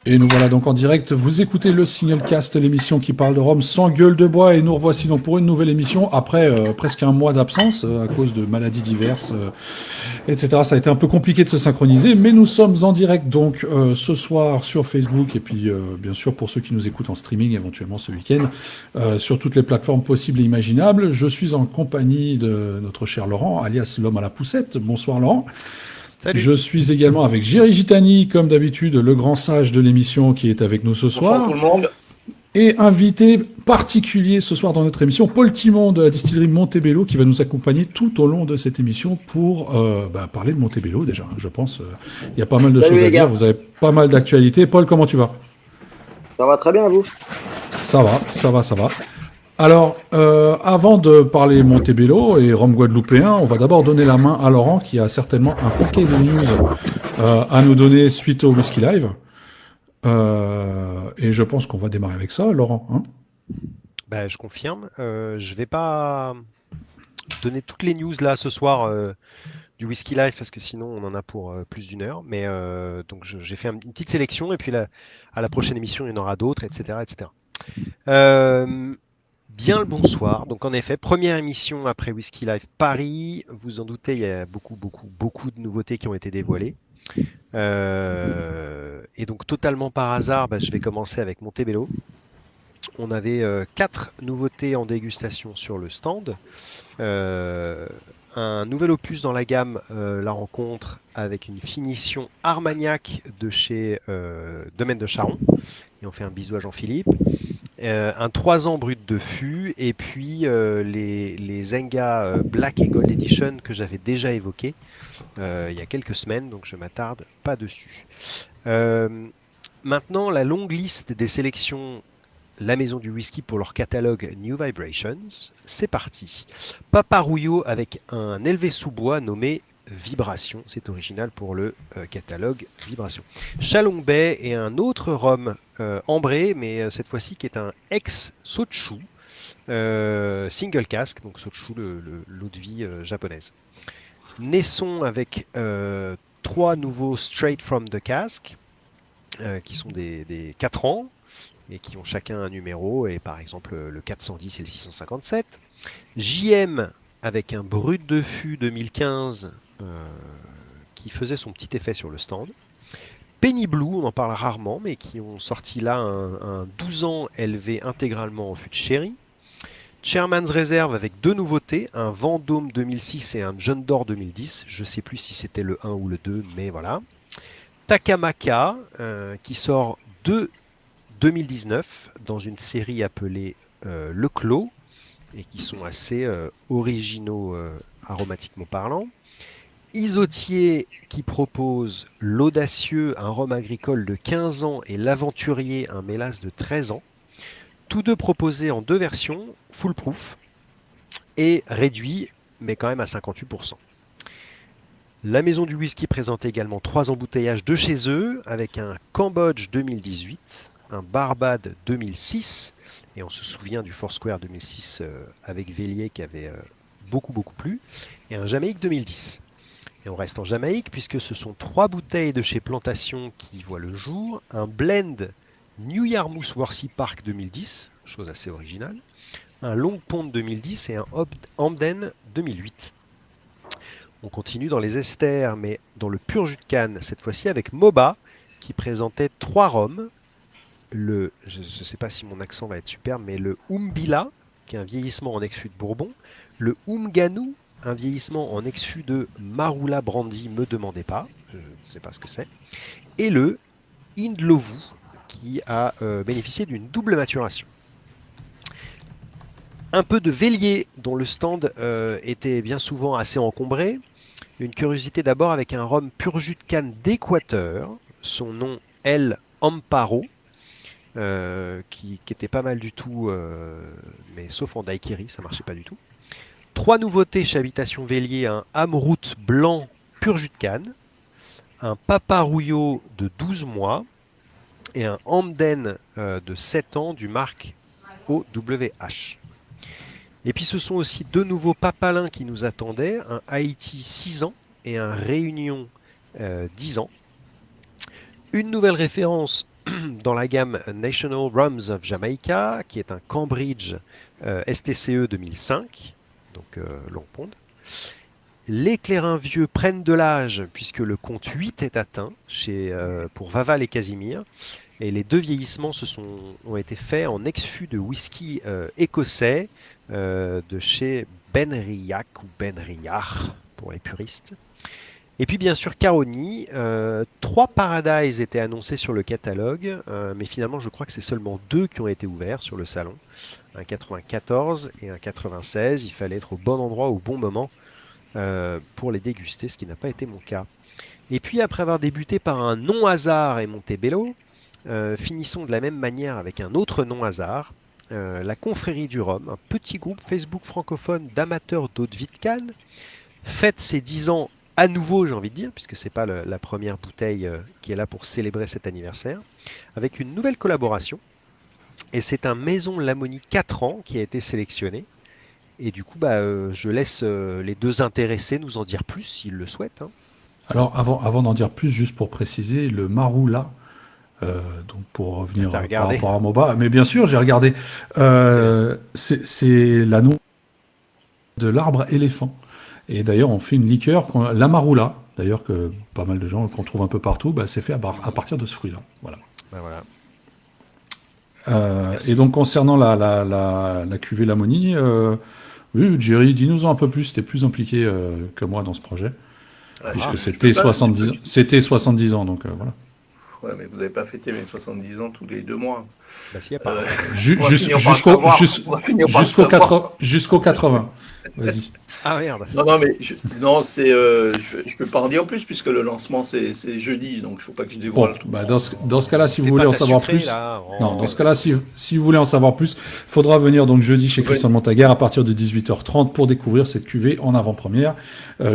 Et nous voilà donc en direct. Vous écoutez le Signalcast, l'émission qui parle de Rome sans gueule de bois. Et nous revoici donc pour une nouvelle émission après presque un mois d'absence à cause de maladies diverses, etc. Ça a été un peu compliqué de se synchroniser, mais nous sommes en direct donc ce soir sur Facebook et puis bien sûr pour ceux qui nous écoutent en streaming éventuellement ce week-end sur toutes les plateformes possibles et imaginables. Je suis en compagnie de notre cher Laurent, alias l'homme à la poussette. Bonsoir Laurent. Salut. Je suis également avec Géry Gitani, comme d'habitude, le grand sage de l'émission qui est avec nous ce Bonsoir tout soir. le monde. Et invité particulier ce soir dans notre émission, Paul Timon de la distillerie Montebello, qui va nous accompagner tout au long de cette émission pour parler de Montebello déjà. Je pense il y a pas mal de Salut choses à les dire. gars, Vous avez pas mal d'actualités. Paul, comment tu vas? ça va très bien vous? Ça va, ça va, ça va. Alors, avant de parler Montebello et Rhum guadeloupéen, on va d'abord donner la main à Laurent, qui a certainement un paquet de news à nous donner suite au Whisky Live. Et je pense qu'on va démarrer avec ça, Laurent. Hein. Je confirme. Je vais pas donner toutes les news là ce soir du Whisky Life parce que sinon on en a pour plus d'une heure. Mais donc j'ai fait une petite sélection et puis à la prochaine émission il y en aura d'autres, etc., etc. Bien le bonsoir. Donc en effet, première émission après Whisky Life Paris. Vous en doutez, il y a beaucoup de nouveautés qui ont été dévoilées. Et donc totalement par hasard, je vais commencer avec Montebello. On avait 4 nouveautés en dégustation sur le stand. Un nouvel opus dans la gamme, la rencontre avec une finition Armagnac de chez Domaine de Charon. Et on fait un bisou à Jean-Philippe. Un 3 ans brut de fût. Et puis les Zenga Black et Gold Edition que j'avais déjà évoqué il y a quelques semaines. Donc je ne m'attarde pas dessus. Maintenant, la longue liste des sélections La Maison du Whisky pour leur catalogue New Vibrations. C'est parti. Paparouillot avec un élevé sous-bois nommé Vibration. C'est original pour le catalogue Vibration. Shalong Bay et un autre rhum ambré, mais cette fois-ci qui est un ex-Sochu. Single cask, donc Sochu, l'eau de vie japonaise. Naisson avec 3 nouveaux Straight from the Cask, qui sont des 4 ans, et qui ont chacun un numéro, et par exemple le 410 et le 657. JM avec un brut de fût 2015 qui faisait son petit effet sur le stand. Penny Blue, on en parle rarement, mais qui ont sorti là un 12 ans élevé intégralement en fût de sherry. Chairman's Reserve avec 2 nouveautés, un Vendôme 2006 et un John d'Or 2010. Je ne sais plus si c'était le 1 ou le 2, mais voilà. Takamaka, qui sort de 2019 dans une série appelée Le Clos et qui sont assez originaux aromatiquement parlant. Isotier qui propose l'Audacieux, un rhum agricole de 15 ans et l'Aventurier, un mélasse de 13 ans. Tous deux proposés en 2 versions, full proof et réduit, mais quand même à 58%. La Maison du Whisky présente également 3 embouteillages de chez eux avec un Cambodge 2018, un Barbade 2006, et on se souvient du Foursquare 2006 avec Vélier qui avait beaucoup plu, et un Jamaïque 2010. Et on reste en Jamaïque puisque ce sont 3 bouteilles de chez Plantation qui voient le jour, un blend New Yarmouth Worthy Park 2010, chose assez originale, un Long Pond 2010 et un Hamden 2008. On continue dans les esters, mais dans le pur jus de canne, cette fois-ci avec Moba, qui présentait 3 rhums. Je ne sais pas si mon accent va être super, mais le Umbila, qui est un vieillissement en ex-fût de Bourbon, le Umganu, un vieillissement en ex-fût de Marula Brandy, me demandez pas, je ne sais pas ce que c'est, et le Indlovu, qui a bénéficié d'une double maturation. Un peu de Vélier, dont le stand était bien souvent assez encombré. Une curiosité d'abord avec un rhum pur jus de canne d'Équateur, son nom El Amparo, qui était pas mal du tout, mais sauf en daiquiri, ça marchait pas du tout. 3 nouveautés chez Habitation Vélier, un Amrout blanc pur jus de canne, un Paparouillot de 12 mois et un Hamden de 7 ans du marque OWH. Et puis ce sont aussi 2 nouveaux papalins qui nous attendaient, un Haïti 6 ans et un Réunion 10 ans. Une nouvelle référence dans la gamme National Rums of Jamaica, qui est un Cambridge STCE 2005, donc Long Pond. Les clairins vieux prennent de l'âge puisque le compte 8 est atteint pour Vaval et Casimir. Et les deux vieillissements ont été faits en ex-fût de whisky écossais de chez Benriach ou Benriach pour les puristes. Et puis bien sûr Caroni, 3 Paradise étaient annoncés sur le catalogue, mais finalement je crois que c'est seulement 2 qui ont été ouverts sur le salon. Un 94 et un 96, il fallait être au bon endroit au bon moment pour les déguster, ce qui n'a pas été mon cas. Et puis après avoir débuté par un non-hasard et Montebello, finissons de la même manière avec un autre non-hasard, la Confrérie du Rhum, un petit groupe Facebook francophone d'amateurs d'eau de vie de Cannes, fête ses 10 ans à nouveau, j'ai envie de dire, puisque c'est pas la première bouteille qui est là pour célébrer cet anniversaire, avec une nouvelle collaboration. Et c'est un Maison Lamonie 4 ans qui a été sélectionné. Et du coup, je laisse les deux intéressés nous en dire plus s'ils le souhaitent. Hein. Alors, avant d'en dire plus, juste pour préciser, le Maroula, donc pour revenir par rapport à Moba, mais bien sûr, j'ai regardé. C'est l'anneau de l'arbre éléphant. Et d'ailleurs, on fait une liqueur, la Maroula, d'ailleurs que pas mal de gens qu'on trouve un peu partout, c'est fait à partir de ce fruit-là. Voilà. Et donc, concernant la cuvée Lamonie, oui, Jerry, dis-nous-en un peu plus. T'es plus impliqué que moi dans ce projet, puisque c'était 70 ans, donc voilà. Ouais, mais vous n'avez pas fêté mes 70 ans tous les 2 mois. S'il y a pas. Jusqu'au 80. Vas-y. Ah merde. Non, mais je peux pas en dire plus puisque le lancement c'est jeudi, donc il faut pas que je dévoile. Bon, dans ce cas-là, si vous voulez en savoir plus, dans ce cas-là, si vous voulez en savoir plus, faudra venir donc jeudi chez Christian Montaguer à partir de 18h30 pour découvrir cette cuvée en avant-première,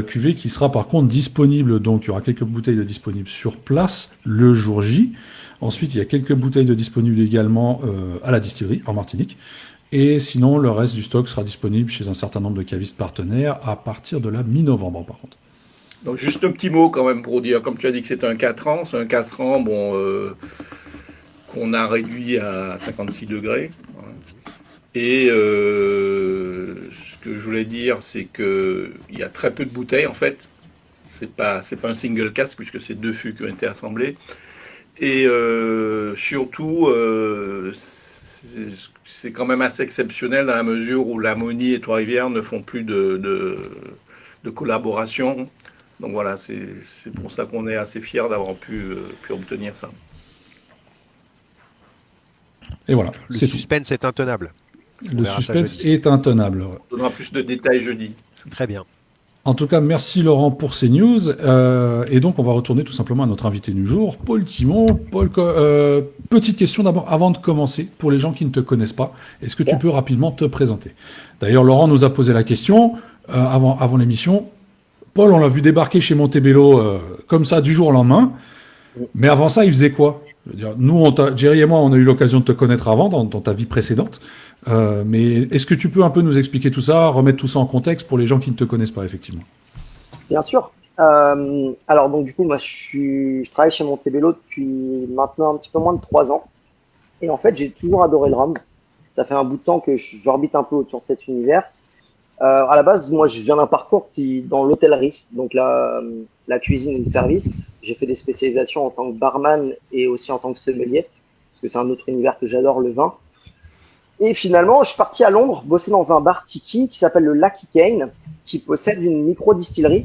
cuvée qui sera par contre disponible. Donc il y aura quelques bouteilles de disponibles sur place le jour J. Ensuite, il y a quelques bouteilles de disponibles également à la distillerie en Martinique. Et sinon, le reste du stock sera disponible chez un certain nombre de cavistes partenaires à partir de la mi-novembre, par contre. Donc, juste un petit mot quand même pour dire, comme tu as dit que c'est un 4 ans, c'est un 4 ans qu'on a réduit à 56 degrés. Et ce que je voulais dire, c'est qu'il y a très peu de bouteilles, en fait. C'est pas un single cask, puisque c'est 2 fûts qui ont été assemblés. Et surtout, c'est quand même assez exceptionnel dans la mesure où Lamonie et Trois-Rivières ne font plus de collaboration. Donc voilà, c'est pour ça qu'on est assez fiers d'avoir pu obtenir ça. Et voilà. Le suspense est intenable. Le suspense est intenable. On donnera plus de détails jeudi. Très bien. En tout cas, merci Laurent pour ces news. Et donc, on va retourner tout simplement à notre invité du jour, Paul Timon. Paul, petite question d'abord, avant de commencer, pour les gens qui ne te connaissent pas, est-ce que tu peux rapidement te présenter? D'ailleurs, Laurent nous a posé la question avant l'émission. Paul, on l'a vu débarquer chez Montebello comme ça, du jour au lendemain. Mais avant ça, il faisait quoi? Je veux dire, nous, Jerry et moi, on a eu l'occasion de te connaître avant, dans ta vie précédente. Mais est-ce que tu peux un peu nous expliquer tout ça, remettre tout ça en contexte pour les gens qui ne te connaissent pas, effectivement? Bien sûr. Alors, donc, du coup, moi, je travaille chez Montebello depuis maintenant un petit peu moins de 3 ans. Et en fait, j'ai toujours adoré le rhum. Ça fait un bout de temps que j'orbite un peu autour de cet univers. À la base, moi, je viens d'un parcours dans l'hôtellerie, donc la cuisine et le service. J'ai fait des spécialisations en tant que barman et aussi en tant que sommelier, parce que c'est un autre univers que j'adore, le vin. Et finalement, je suis parti à Londres, bosser dans un bar tiki qui s'appelle le Lucky Cane, qui possède une micro-distillerie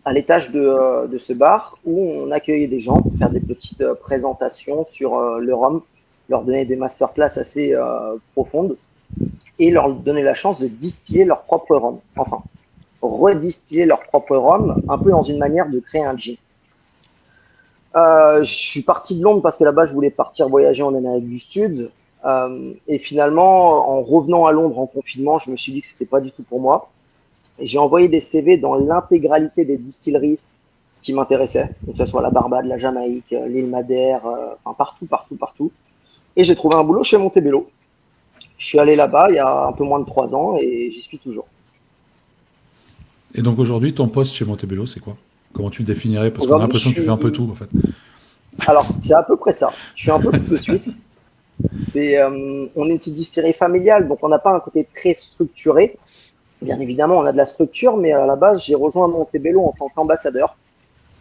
à l'étage de ce bar, où on accueillait des gens pour faire des petites présentations sur le rhum, leur donner des masterclass assez profondes, et leur donner la chance de distiller leur propre rhum. Enfin, redistiller leur propre rhum, un peu dans une manière de créer un gin. Je suis parti de Londres parce que là-bas, je voulais partir voyager en Amérique du Sud. Et finalement, en revenant à Londres en confinement, je me suis dit que c'était pas du tout pour moi. Et j'ai envoyé des CV dans l'intégralité des distilleries qui m'intéressaient, que ce soit la Barbade, la Jamaïque, l'île Madère, enfin partout. Et j'ai trouvé un boulot chez Montebello. Je suis allé là-bas il y a un peu moins de 3 ans et j'y suis toujours. Et donc aujourd'hui, ton poste chez Montebello, c'est quoi? Comment tu le définirais? Parce qu'on a l'impression que tu fais un peu tout, en fait. Alors, c'est à peu près ça. Je suis un peu couteau suisse. On est une petite distillerie familiale, donc on n'a pas un côté très structuré. Bien évidemment, on a de la structure, mais à la base, j'ai rejoint Montebello en tant qu'ambassadeur.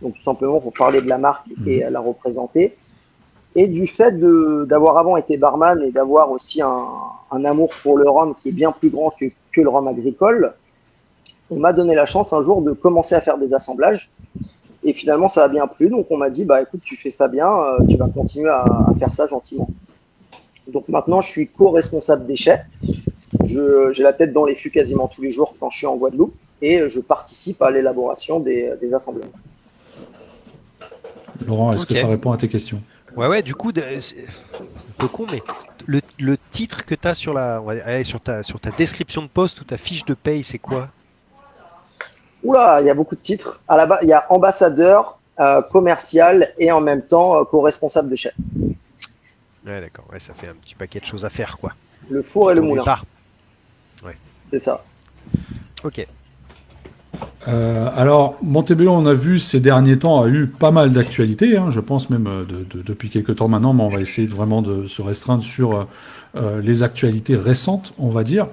Donc, tout simplement pour parler de la marque et la représenter. Et du fait d'avoir avant été barman et d'avoir aussi un amour pour le rhum qui est bien plus grand que le rhum agricole, on m'a donné la chance un jour de commencer à faire des assemblages. Et finalement, ça a bien plu. Donc, on m'a dit, bah écoute, tu fais ça bien, tu vas continuer à faire ça gentiment. Donc maintenant, je suis co-responsable déchets. J'ai la tête dans les fûts quasiment tous les jours quand je suis en Guadeloupe et je participe à l'élaboration des assemblages. Laurent, est-ce que Ok. ça répond à tes questions? Ouais, du coup, c'est un peu con, mais le titre que tu as sur ta description de poste ou ta fiche de paye, c'est quoi? Oula, il y a beaucoup de titres. À la base, il y a ambassadeur, commercial et en même temps co-responsable de chef. Ouais, d'accord. Ouais, ça fait un petit paquet de choses à faire, quoi. Le four et le Au moulin, départ. c'est ça. Ok. Alors, Montebello, on a vu ces derniers temps, a eu pas mal d'actualités, hein, je pense même depuis quelques temps maintenant, mais on va essayer vraiment de se restreindre sur les actualités récentes, on va dire.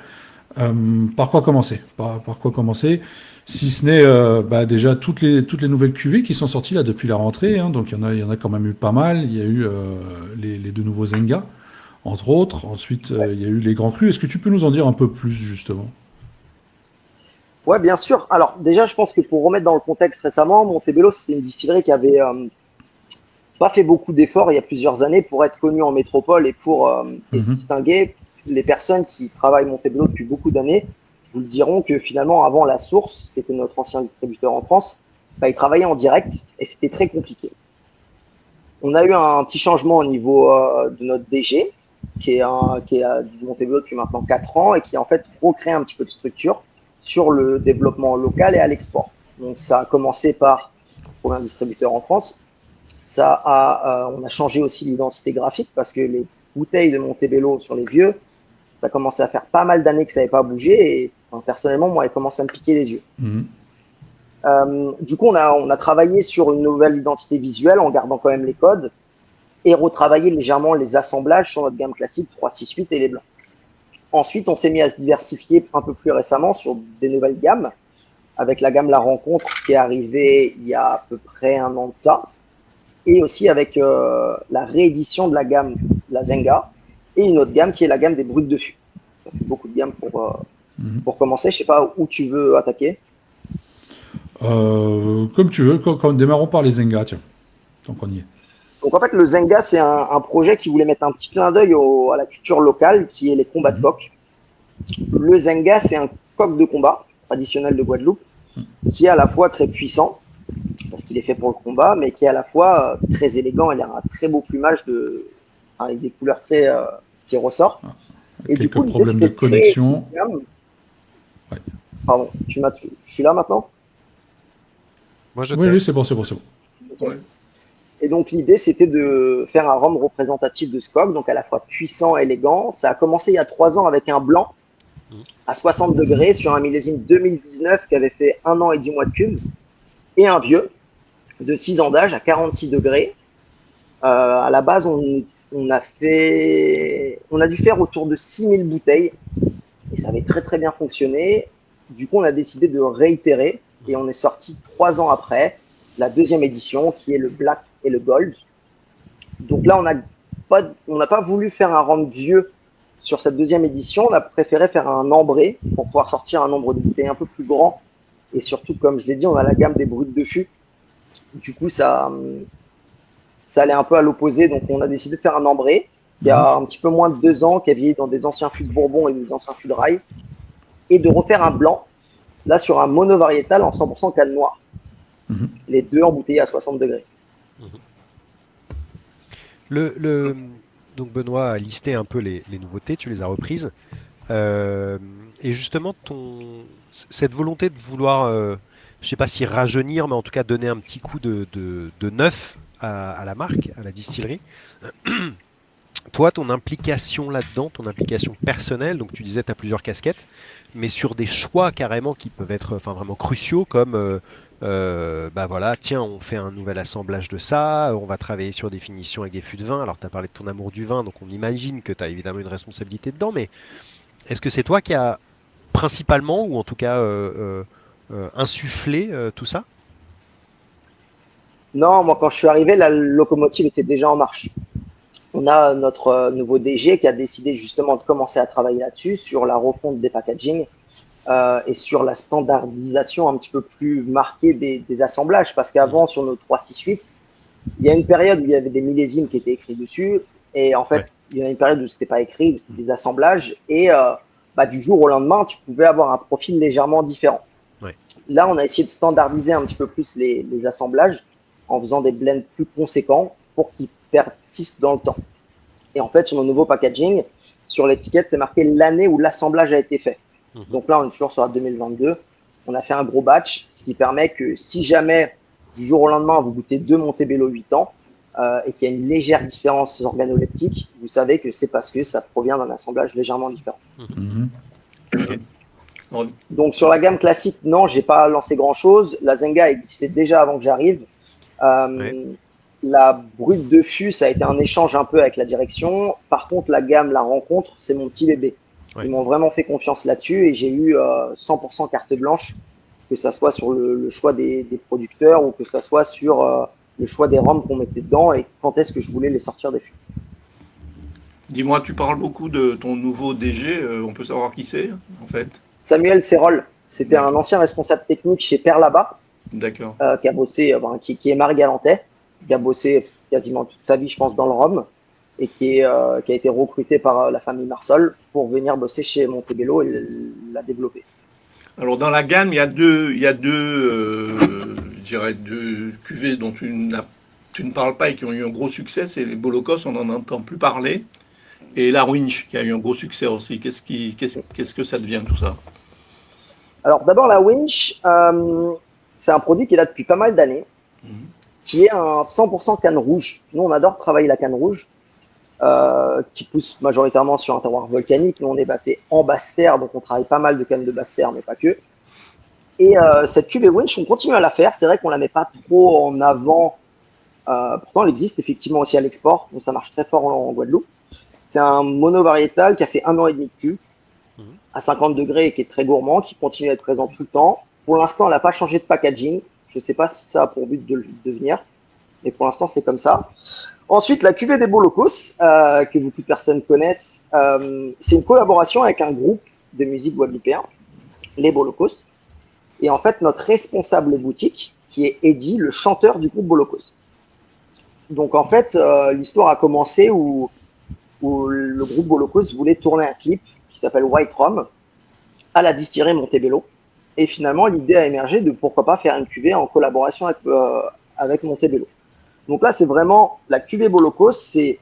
Par quoi commencer? Par quoi commencer? Si ce n'est déjà toutes les nouvelles cuvées qui sont sorties là depuis la rentrée, hein, donc il y en a quand même eu pas mal. Il y a eu les deux nouveaux Zenga, entre autres. Ensuite, il y a eu les grands crus. Est-ce que tu peux nous en dire un peu plus, justement? Ouais, bien sûr. Alors déjà, je pense que pour remettre dans le contexte récemment, Montebello, c'était une distillerie qui avait pas fait beaucoup d'efforts il y a plusieurs années pour être connue en métropole et pour et se Mhm. distinguer. Les personnes qui travaillent Montebello depuis beaucoup d'années vous le diront que finalement, avant la source, qui était notre ancien distributeur en France, bah, ils travaillaient en direct et c'était très compliqué. On a eu un petit changement au niveau de notre DG, qui est à Montebello depuis maintenant 4 ans et qui a en fait recréé un petit peu de structure sur le développement local et à l'export. Donc ça a commencé par pour un distributeur en France. On a changé aussi l'identité graphique parce que les bouteilles de Montebello sur les vieux, ça commençait à faire pas mal d'années que ça n'avait pas bougé et enfin, personnellement, moi, elle commence à me piquer les yeux. Mhm. Du coup, on a travaillé sur une nouvelle identité visuelle en gardant quand même les codes et retravaillé légèrement les assemblages sur notre gamme classique 368 et les blancs. Ensuite, on s'est mis à se diversifier un peu plus récemment sur des nouvelles gammes, avec la gamme La Rencontre qui est arrivée il y a à peu près un an de ça, et aussi avec la réédition de la gamme la Zenga, et une autre gamme qui est la gamme des brutes de fût. Ça fait beaucoup de gammes Mhm. pour commencer. Je sais pas où tu veux attaquer. Comme tu veux, démarrons par les Zenga, tiens, tant qu'on y est. Donc en fait, le Zenga, c'est un projet qui voulait mettre un petit clin d'œil à la culture locale, qui est les combats de Mhm. coq. Le Zenga, c'est un coq de combat traditionnel de Guadeloupe, qui est à la fois très puissant, parce qu'il est fait pour le combat, mais qui est à la fois très élégant. Il a un très beau plumage avec des couleurs très qui ressortent. Et du Quelques coup, l'idée, problèmes de c'était de créer connexion. une gamme. Ouais. Pardon, je suis là maintenant. Moi, je Oui, t'aime. oui, c'est bon, c'est bon, c'est bon. Ouais. Et donc l'idée, c'était de faire un rhum représentatif de ce coq, donc à la fois puissant, élégant. Ça a commencé il y a 3 ans avec un blanc à 60 degrés sur un millésime 2019 qui avait fait 1 an et 10 mois de cuve, et un vieux de 6 ans d'âge à 46 degrés. À la base, on a dû faire autour de 6000 bouteilles et ça avait très très bien fonctionné. Du coup, on a décidé de réitérer et on est sorti 3 ans après la deuxième édition qui est le Black et le Gold. Donc là, on n'a pas voulu faire un rhum vieux sur cette deuxième édition. On a préféré faire un ambré pour pouvoir sortir un nombre de bouteilles un peu plus grand. Et surtout, comme je l'ai dit, on a la gamme des brutes de fût. Du coup, ça allait un peu à l'opposé. Donc, on a décidé de faire un ambré qui a un petit peu moins de 2 ans, qui a vieilli dans des anciens fûts de Bourbon et des anciens fûts de Rail, et de refaire un blanc, là, sur un monovariétal en 100% canne noire. Mhm. Les deux embouteillés à 60 degrés. Donc Benoît a listé un peu les nouveautés, tu les as reprises. Et justement, cette volonté de vouloir, je ne sais pas si rajeunir, mais en tout cas donner un petit coup de neuf à la marque, à la distillerie. Toi, ton implication là-dedans, ton implication personnelle, donc tu disais tu as plusieurs casquettes, mais sur des choix carrément qui peuvent être vraiment cruciaux, comme bah voilà, tiens, on fait un nouvel assemblage de ça, on va travailler sur des finitions avec des fûts de vin. Alors, tu as parlé de ton amour du vin, donc on imagine que tu as évidemment une responsabilité dedans, mais est-ce que c'est toi qui as principalement, ou en tout cas insufflé tout ça? Non, moi quand je suis arrivé, la locomotive était déjà en marche. On a notre nouveau DG qui a décidé justement de commencer à travailler là-dessus, sur la refonte des packaging et sur la standardisation un petit peu plus marquée des assemblages. Parce qu'avant, sur nos 368, il y a une période où il y avait des millésimes qui étaient écrits dessus. Et en fait, Ouais. il y a une période où c'était pas écrit, où c'était des assemblages. Et du jour au lendemain, tu pouvais avoir un profil légèrement différent. Ouais. Là, on a essayé de standardiser un petit peu plus les assemblages en faisant des blends plus conséquents pour qu'ils persistent dans le temps. Et en fait, sur nos nouveaux packaging, sur l'étiquette, c'est marqué l'année où l'assemblage a été fait. Mhm. Donc là, on est toujours sur la 2022. On a fait un gros batch, ce qui permet que si jamais du jour au lendemain, vous goûtez 2 Montebello 8 ans et qu'il y a une légère différence organoleptique, vous savez que c'est parce que ça provient d'un assemblage légèrement différent. Mhm. Alors, Donc sur la gamme classique, non, j'ai pas lancé grand-chose. La Zenga existait déjà avant que j'arrive. Ouais. La brute de fût, ça a été un échange un peu avec la direction. Par contre, la gamme, la rencontre, c'est mon petit bébé. Ouais. Ils m'ont vraiment fait confiance là-dessus et j'ai eu 100% carte blanche, que ça soit sur le choix des producteurs ou que ça soit sur le choix des rhums qu'on mettait dedans et quand est-ce que je voulais les sortir des fûts. dis-moi, tu parles beaucoup de ton nouveau DG, on peut savoir qui c'est, en fait? Samuel Serrol, c'était un ancien responsable technique chez Perlaba, D'accord. qui a bossé, qui est marie-galantais, qui a bossé quasiment toute sa vie, je pense, dans le rhum, et qui a été recruté par la famille Marsol pour venir bosser chez Montebello et la développer. Alors dans la gamme, je dirais deux cuvées dont tu ne parles pas et qui ont eu un gros succès, c'est les Bolokos, on n'en entend plus parler, et la Winch qui a eu un gros succès aussi. Qu'est-ce que ça devient tout ça? Alors d'abord la Winch, c'est un produit qui est là depuis pas mal d'années, qui est un 100% canne rouge. Nous on adore travailler la canne rouge, qui pousse majoritairement sur un terroir volcanique. Nous on est basé en Basse-Terre, donc on travaille pas mal de cannes de Basse-Terre, mais pas que. Et cette cuvée Winch, on continue à la faire. C'est vrai qu'on la met pas trop en avant. Pourtant, elle existe effectivement aussi à l'export, donc ça marche très fort en Guadeloupe. C'est un monovariétal qui a fait 1 an et demi de cul, à 50 degrés et qui est très gourmand, qui continue à être présent tout le temps. Pour l'instant, elle n'a pas changé de packaging. Je ne sais pas si ça a pour but de le devenir, mais pour l'instant, c'est comme ça. Ensuite, la cuvée des Bolokos, que beaucoup de personnes connaissent, c'est une collaboration avec un groupe de musique guadeloupéen, les Bolokos. Et en fait, notre responsable boutique, qui est Eddie, le chanteur du groupe Bolokos. Donc en fait, l'histoire a commencé où le groupe Bolokos voulait tourner un clip qui s'appelle White Rum à la distillerie Montebello. Et finalement, l'idée a émergé de pourquoi pas faire une cuvée en collaboration avec Montebello. Donc là, c'est vraiment la cuvée Bolokos, c'est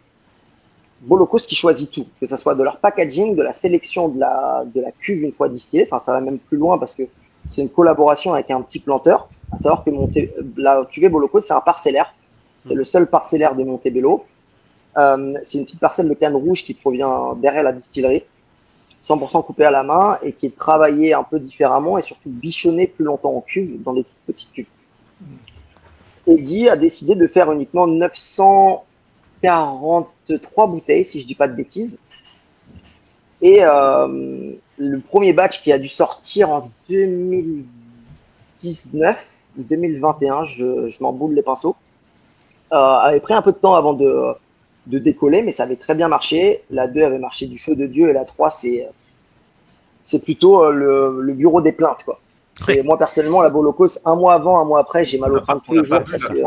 Bolokos qui choisit tout, que ce soit de leur packaging, de la sélection de la cuve une fois distillée. Enfin, ça va même plus loin parce que c'est une collaboration avec un petit planteur. À savoir que la cuvée Bolokos, c'est un parcellaire. C'est le seul parcellaire de Montebello. C'est une petite parcelle de canne rouge qui provient derrière la distillerie, 100% coupée à la main et qui est travaillée un peu différemment et surtout bichonnée plus longtemps en cuve, dans des petites cuves. Eddie a décidé de faire uniquement 943 bouteilles, si je dis pas de bêtises. Et le premier batch qui a dû sortir en 2019 ou 2021, je m'en boule les pinceaux, avait pris un peu de temps avant de décoller, mais ça avait très bien marché. La 2 avait marché du feu de Dieu et la 3, c'est plutôt le bureau des plaintes, quoi. Et moi, personnellement, la Bolokos, un mois avant, un mois après, j'ai mal au crâne tous les jours parce que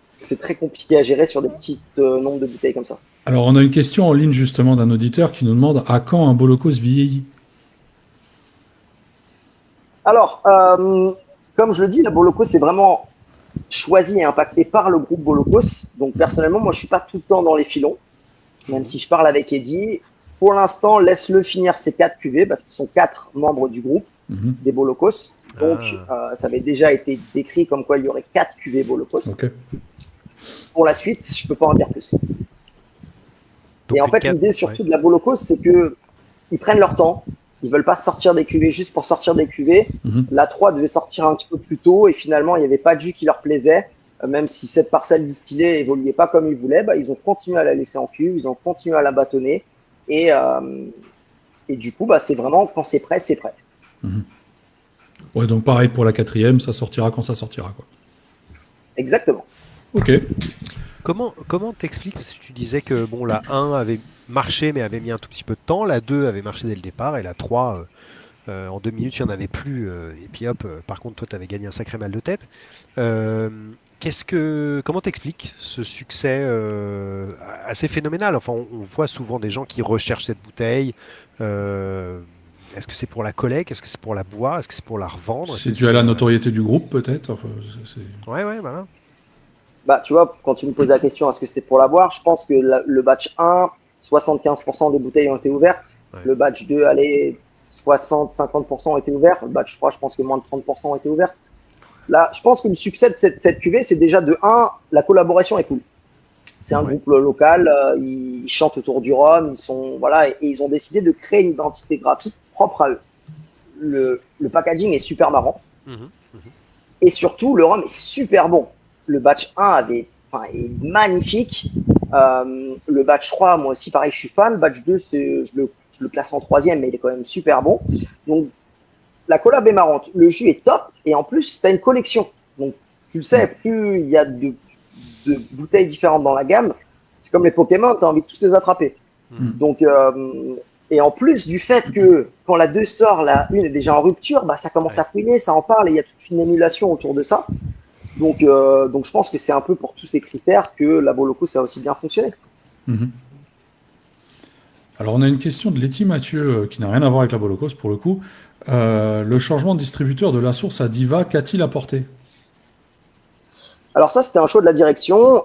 c'est très compliqué à gérer sur des petits nombres de bouteilles comme ça. Alors, on a une question en ligne justement d'un auditeur qui nous demande à quand un Bolokos vieillit? Alors, comme je le dis, la Bolokos, c'est vraiment choisi et impacté par le groupe Bolokos. Donc, personnellement, moi, je suis pas tout le temps dans les filons, même si je parle avec Eddie. Pour l'instant, laisse-le finir ses 4 cuvées parce qu'ils sont 4 membres du groupe des Bolokos. Donc, ça avait déjà été décrit comme quoi il y aurait 4 cuvées Bolokos. Okay. Pour la suite, je peux pas en dire plus. Donc, et en fait, l'idée surtout de la Bolokos, c'est que ils prennent leur temps. Ils veulent pas sortir des cuvées juste pour sortir des cuvées. Mhm. La 3 devait sortir un petit peu plus tôt et finalement, il n'y avait pas de jus qui leur plaisait. Même si cette parcelle distillée évoluait pas comme ils voulaient, bah, ils ont continué à la laisser en cuve, ils ont continué à la bâtonner. Et, du coup, bah, c'est vraiment quand c'est prêt, c'est prêt. Ouais, donc pareil pour la 4e, ça sortira quand ça sortira, quoi. Exactement. Ok. Comment t'expliques, parce que tu disais que bon, la 1 avait marché mais avait mis un tout petit peu de temps, la 2 avait marché dès le départ et la 3 en 2 minutes il n'y en avait plus et puis hop, par contre toi tu avais gagné un sacré mal de tête. Comment t'expliques ce succès assez phénoménal? Enfin, on voit souvent des gens qui recherchent cette bouteille. Est-ce que c'est pour la collecte? Est-ce que c'est pour la boire? Est-ce que c'est pour la revendre? C'est dû à la notoriété du groupe, peut-être. Enfin, Ouais, voilà. Bah, tu vois, quand tu me poses la question, est-ce que c'est pour la boire? Je pense que le batch 1, 75% des bouteilles ont été ouvertes. Ouais. Le batch 2, allez, 60-50% ont été ouverts. Le batch 3, je pense que moins de 30% ont été ouvertes. Là, je pense que le succès de cette cuvée, c'est déjà de 1, la collaboration est cool. C'est un groupe local, ils chantent autour du rhum, et ils ont décidé de créer une identité graphique propre à eux. Le packaging est super marrant. Et surtout, le rhum est super bon. Le batch 1 est magnifique. Le batch 3, moi aussi, pareil, je suis fan. Le batch 2, je le classe en 3e, mais il est quand même super bon. Donc, la collab est marrante. Le jus est top. Et en plus, tu as une collection. Donc, tu le sais, plus il y a de bouteilles différentes dans la gamme, c'est comme les Pokémon, tu as envie de tous les attraper. Donc, et en plus du fait que quand la 2 sort, la 1 est déjà en rupture, bah, ça commence à fouiner, ça en parle, et il y a toute une émulation autour de ça. Donc je pense que c'est un peu pour tous ces critères que la Boloco, ça a aussi bien fonctionné. Alors, on a une question de Letty Mathieu qui n'a rien à voir avec la Bolocos pour le coup. Le changement de distributeur de la source à Diva, qu'a-t-il apporté? Alors ça, c'était un choix de la direction.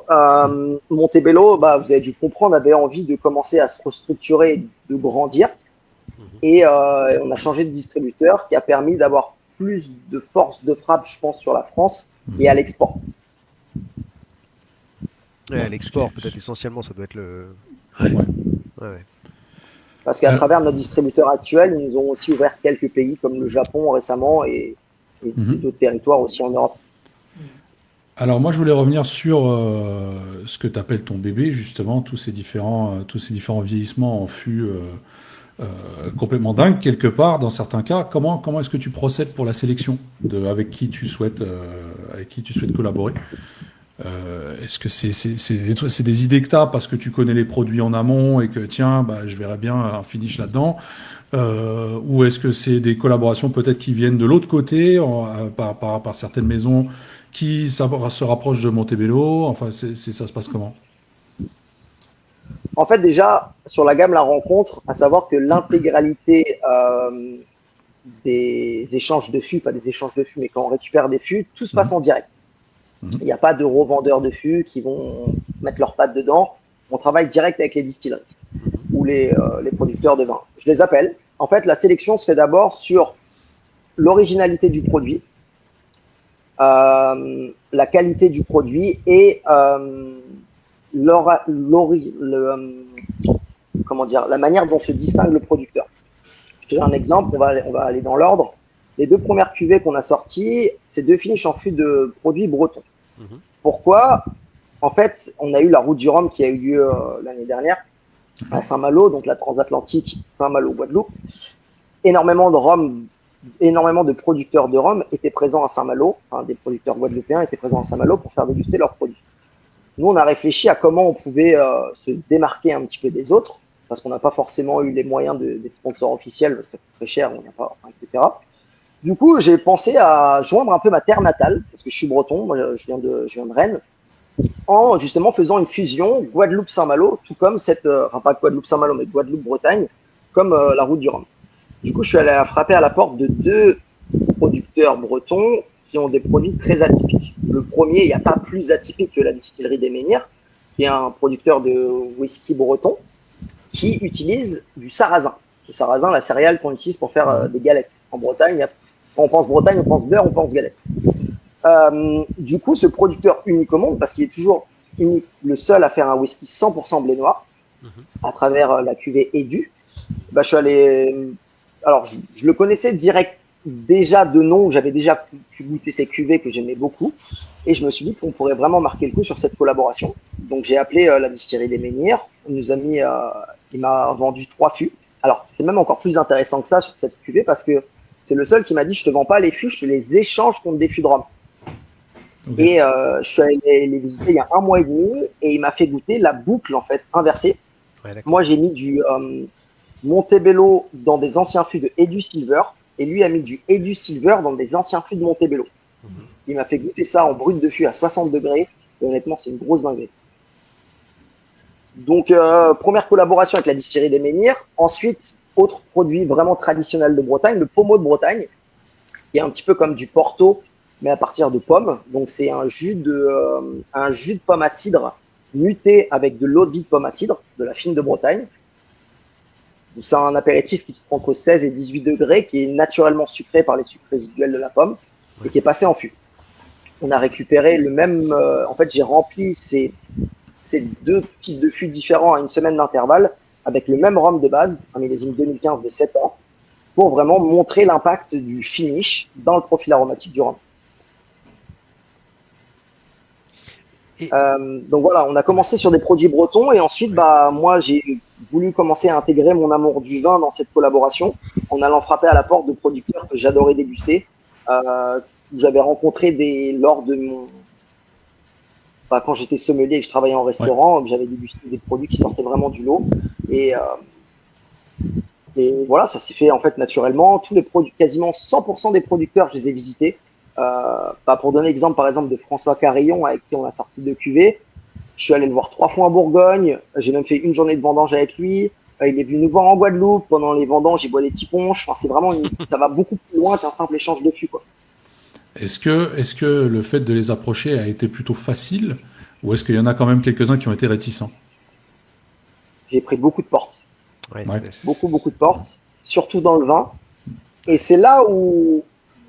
Montebello, bah, vous avez dû comprendre, avait envie de commencer à se restructurer, de grandir. Et on a changé de distributeur qui a permis d'avoir plus de force de frappe, je pense, sur la France et à l'export. Ouais, à l'export, peut-être essentiellement, ça doit être le... Ouais. Parce qu'à travers notre distributeur actuel, ils nous ont aussi ouvert quelques pays comme le Japon récemment et d'autres territoires aussi en Europe. Alors moi je voulais revenir sur ce que tu appelles ton bébé, justement, tous ces différents vieillissements en fût complètement dingues quelque part, dans certains cas. Comment est-ce que tu procèdes pour la sélection avec qui tu souhaites collaborer? Est-ce que c'est des idées que tu as parce que tu connais les produits en amont et que tiens, bah, je verrais bien un finish là-dedans, ou est-ce que c'est des collaborations peut-être qui viennent de l'autre côté par certaines maisons qui se rapprochent de Montebello? Enfin, ça se passe comment? En fait, déjà, sur la gamme La Rencontre, à savoir que l'intégralité des échanges de fûts, pas des échanges de fûts, mais quand on récupère des fûts, tout se passe en direct. Il n'y a pas de revendeurs de fûts qui vont mettre leurs pattes dedans. On travaille direct avec les distilleries ou les producteurs de vin. Je les appelle. En fait, la sélection se fait d'abord sur l'originalité du produit, la qualité du produit et la manière dont se distingue le producteur. Je te donne un exemple, on va aller dans l'ordre. Les 2 premières cuvées qu'on a sorties, c'est 2 finishes en fût de produits bretons. Pourquoi? En fait, on a eu la route du rhum qui a eu lieu l'année dernière à Saint-Malo, donc la transatlantique Saint-Malo-Guadeloupe. Énormément de producteurs de rhum étaient présents à Saint-Malo, des producteurs guadeloupéens étaient présents à Saint-Malo pour faire déguster leurs produits. Nous, on a réfléchi à comment on pouvait se démarquer un petit peu des autres, parce qu'on n'a pas forcément eu les moyens d'être sponsor officiel, ça coûte très cher, etc. Du coup, j'ai pensé à joindre un peu ma terre natale, parce que je suis breton, moi je viens de Rennes, en justement faisant une fusion Guadeloupe-Saint-Malo, tout comme pas Guadeloupe-Saint-Malo, mais Guadeloupe-Bretagne, comme la route du Rhum. Du coup, je suis allé frapper à la porte de 2 producteurs bretons qui ont des produits très atypiques. Le premier, il n'y a pas plus atypique que la distillerie des Menhirs, qui est un producteur de whisky breton, qui utilise du sarrasin. Le sarrasin, la céréale qu'on utilise pour faire des galettes. En Bretagne, quand on pense Bretagne, on pense beurre, on pense galette. Du coup, ce producteur unique au monde, parce qu'il est toujours unique, le seul à faire un whisky 100% blé noir, à travers la cuvée Edu, bah, je suis allé alors je le connaissais direct déjà de nom, j'avais déjà pu goûter ces cuvées que j'aimais beaucoup, et je me suis dit qu'on pourrait vraiment marquer le coup sur cette collaboration. Donc j'ai appelé la distillerie des Menhirs, il m'a vendu 3 fûts. Alors c'est même encore plus intéressant que ça sur cette cuvée parce que c'est le seul qui m'a dit je te vends pas les fûts, je te les échange contre des fûts de rhum. Okay. Et je suis allé les visiter il y a 1 mois et demi et il m'a fait goûter la boucle en fait inversée. Ouais, Moi j'ai mis du Montebello dans des anciens fûts de Edu Silver et lui a mis du Edu Silver dans des anciens fûts de Montebello. Il m'a fait goûter ça en brut de fût à 60 degrés et honnêtement c'est une grosse dinguerie. Donc première collaboration avec la distillerie des Menhirs. Ensuite, autre produit vraiment traditionnel de Bretagne, le pommeau de Bretagne, qui est un petit peu comme du Porto mais à partir de pommes. Donc c'est un jus de pomme à cidre muté avec de l'eau de vie de pomme à cidre, de la fine de Bretagne. C'est un apéritif qui se prend entre 16 et 18 degrés, qui est naturellement sucré par les sucres résiduels de la pomme et qui est passé en fût. On a récupéré le même. En fait, j'ai rempli ces 2 types de fûts différents à une semaine d'intervalle avec le même rhum de base, un millésime 2015 de 7 ans, pour vraiment montrer l'impact du finish dans le profil aromatique du rhum. Donc voilà, on a commencé sur des produits bretons et ensuite, moi, j'ai voulu commencer à intégrer mon amour du vin dans cette collaboration en allant frapper à la porte de producteurs que j'adorais déguster. J'avais rencontré lors de mon, quand j'étais sommelier et que je travaillais en restaurant, j'avais dégusté des produits qui sortaient vraiment du lot et voilà, ça s'est fait en fait naturellement. Tous les produits, quasiment 100% des producteurs, je les ai visités. Pour donner l'exemple par exemple de François Carillon avec qui on a sorti 2 cuvées, je suis allé le voir 3 fois en Bourgogne, j'ai même fait une journée de vendange avec lui, il est venu nous voir en Guadeloupe, pendant les vendanges il boit des petits ponches, c'est vraiment ça va beaucoup plus loin qu'un simple échange de fûts, quoi. Est-ce que le fait de les approcher a été plutôt facile ou est-ce qu'il y en a quand même quelques-uns qui ont été réticents? J'ai pris beaucoup de portes, Ouais. beaucoup de portes, surtout dans le vin, et c'est là où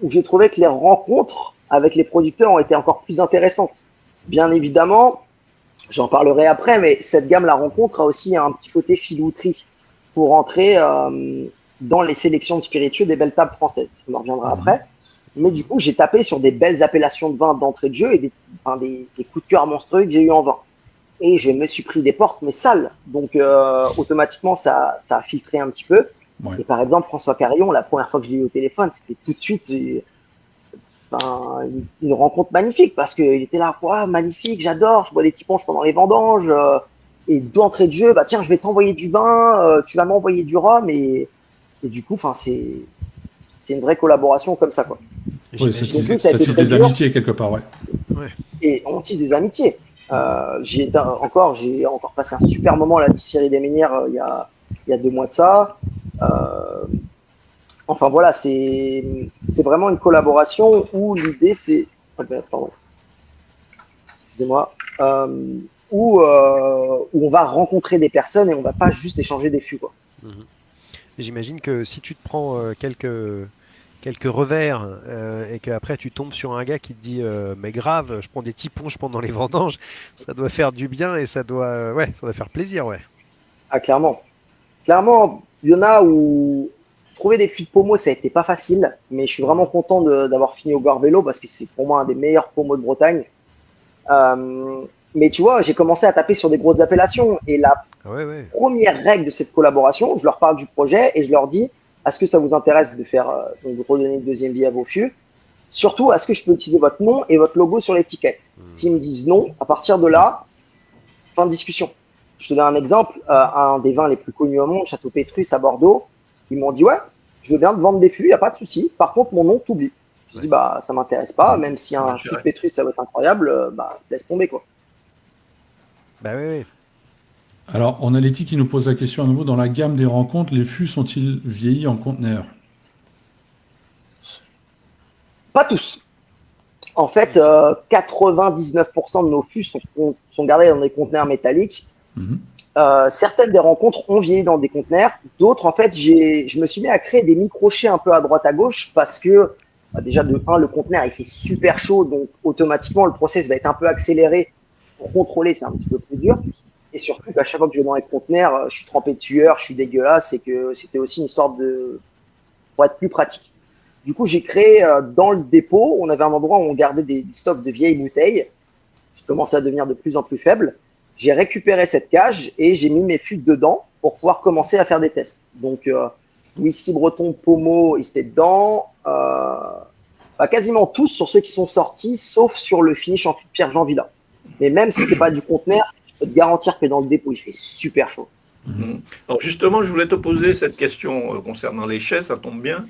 j'ai trouvé que les rencontres avec les producteurs ont été encore plus intéressantes. Bien évidemment, j'en parlerai après, mais cette gamme La Rencontre a aussi un petit côté filouterie pour entrer dans les sélections de spiritueux des belles tables françaises. On en reviendra après. Mais du coup, j'ai tapé sur des belles appellations de vin d'entrée de jeu et des coups de cœur monstrueux que j'ai eu en vin. Et je me suis pris des portes, mais sales. Donc, automatiquement, ça a filtré un petit peu. Ouais. Et par exemple, François Carillon, la première fois que je l'ai eu au téléphone, c'était tout de suite une rencontre magnifique parce qu'il était là, magnifique, j'adore, je bois des petits ponches pendant les vendanges. Et d'entrée de jeu, tiens, je vais t'envoyer du vin, tu vas m'envoyer du rhum. Et du coup, c'est une vraie collaboration comme ça, quoi. Oui, ça tisse des amitiés quelque part, ouais. Et on tisse des amitiés. J'ai encore passé un super moment à la distillerie des Menhirs il y a 2 mois de ça. Enfin voilà, c'est vraiment une collaboration où l'idée c'est, excusez-moi, où on va rencontrer des personnes et on va pas juste échanger des fûts, quoi. J'imagine que si tu te prends quelques revers et qu'après tu tombes sur un gars qui te dit mais grave, je prends des petits ponches pendant les vendanges, ça doit faire du bien et ça doit faire plaisir, ouais. Ah, clairement, il y en a où trouver des fûts de pommeau ça a été pas facile, mais je suis vraiment content d'avoir fini au Garbello parce que c'est pour moi un des meilleurs pommeaux de Bretagne. Mais tu vois, j'ai commencé à taper sur des grosses appellations et la première règle de cette collaboration, je leur parle du projet et je leur dis: est-ce que ça vous intéresse de faire de redonner une deuxième vie à vos fûts? Surtout, est-ce que je peux utiliser votre nom et votre logo sur l'étiquette? S'ils me disent non, à partir de là, fin de discussion. Je te donne un exemple, un des vins les plus connus au monde, Château Pétrus à Bordeaux, ils m'ont dit: ouais, je veux bien te vendre des fûts, il n'y a pas de souci. Par contre, mon nom, t'oublie. Je dis: ça m'intéresse pas, même si un fût de Pétrus, ça va être incroyable, laisse tomber, quoi. Oui. Alors, on a Letty qui nous pose la question à nouveau. Dans la gamme des rencontres, les fûts sont-ils vieillis en conteneur? Pas tous. En fait, 99% de nos fûts sont gardés dans des conteneurs métalliques. Certaines des rencontres ont vieilli dans des conteneurs. D'autres, en fait, je me suis mis à créer des microchets un peu à droite à gauche parce que déjà, de 1, le conteneur, il fait super chaud. Donc, automatiquement, le process va être un peu accéléré. Pour contrôler, c'est un petit peu plus dur. Et surtout qu'à chaque fois que je vais dans les conteneurs, je suis trempé de sueur, je suis dégueulasse, et que c'était aussi une histoire de pour être plus pratique. Du coup, j'ai créé dans le dépôt, on avait un endroit où on gardait des stocks de vieilles bouteilles qui commençaient à devenir de plus en plus faibles. J'ai récupéré cette cage et j'ai mis mes fûts dedans pour pouvoir commencer à faire des tests. Donc, whisky breton, pommeau, ils étaient dedans. Quasiment tous sur ceux qui sont sortis, sauf sur le finish en fût de Pierre Jean Villa. Mais même si c'est pas du conteneur, je peux te garantir que dans le dépôt, il fait super chaud. Alors justement, je voulais te poser cette question concernant les chais, ça tombe bien.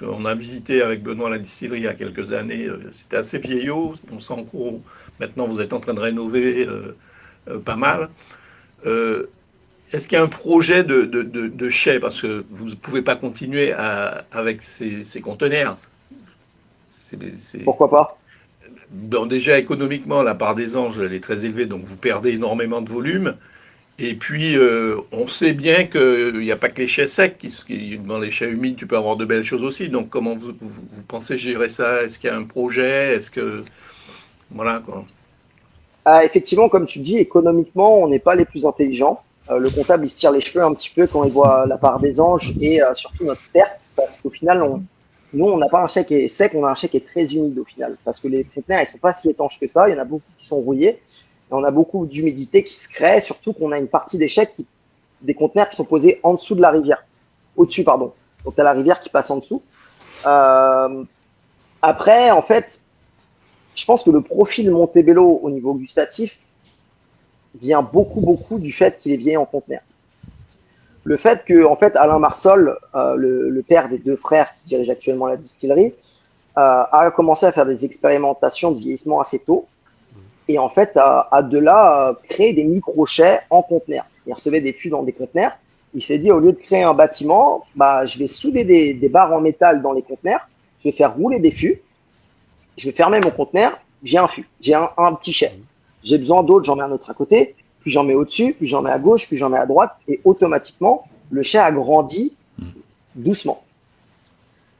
On a visité avec Benoît la distillerie il y a quelques années, c'était assez vieillot, on sent en cours, maintenant vous êtes en train de rénover pas mal. Est-ce qu'il y a un projet de chais, parce que vous ne pouvez pas continuer avec ces conteneurs? Pourquoi pas? Bon, déjà économiquement, la part des anges elle est très élevée, donc vous perdez énormément de volume. Et puis, on sait bien qu'il n'y a pas que les chais secs. Dans les chais humides, tu peux avoir de belles choses aussi. Donc, comment vous pensez gérer ça? Est-ce qu'il y a un projet? Est-ce que... Voilà, quoi. Effectivement, comme tu dis, économiquement, on n'est pas les plus intelligents. Le comptable, il se tire les cheveux un petit peu quand il voit la part des anges et surtout notre perte. Parce qu'au final, nous, on n'a pas un chai qui est sec, on a un chai qui est très humide au final. Parce que les conteneurs, ils sont pas si étanches que ça. Il y en a beaucoup qui sont rouillés. Et on a beaucoup d'humidité qui se crée, surtout qu'on a une partie des chais, des conteneurs qui sont posés en dessous de la rivière. Au-dessus, pardon. Donc, tu as la rivière qui passe en dessous. Après, en fait, je pense que le profil Montebello au niveau gustatif vient beaucoup du fait qu'il est vieilli en conteneur. Le fait que, en fait, Alain Marsol, le père des deux frères qui dirige actuellement la distillerie, a commencé à faire des expérimentations de vieillissement assez tôt. Et en fait, a de là créé des micro-chais en conteneurs. Il recevait des fûts dans des conteneurs. Il s'est dit, au lieu de créer un bâtiment, je vais souder des barres en métal dans les conteneurs. Je vais faire rouler des fûts. Je vais fermer mon conteneur. J'ai un fût. J'ai un petit chai. J'ai besoin d'autres, j'en mets un autre à côté. Puis j'en mets au-dessus, puis j'en mets à gauche, puis j'en mets à droite. Et automatiquement, le chai a grandi doucement.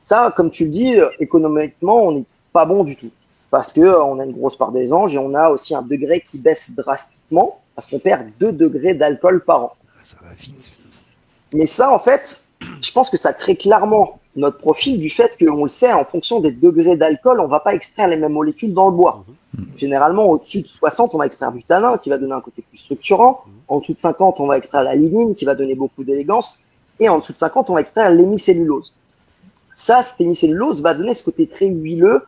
Ça, comme tu le dis, économiquement, on n'est pas bon du tout. Parce qu'on a une grosse part des anges et on a aussi un degré qui baisse drastiquement parce qu'on perd 2 degrés d'alcool par an. Ça va vite. Mais ça, en fait, je pense que ça crée clairement notre profil du fait qu'on le sait, en fonction des degrés d'alcool, on ne va pas extraire les mêmes molécules dans le bois. Généralement, au-dessus de 60, on va extraire du tanin qui va donner un côté plus structurant. En dessous de 50, on va extraire la lignine qui va donner beaucoup d'élégance. Et en dessous de 50, on va extraire l'hémicellulose. Ça, cette hémicellulose va donner ce côté très huileux,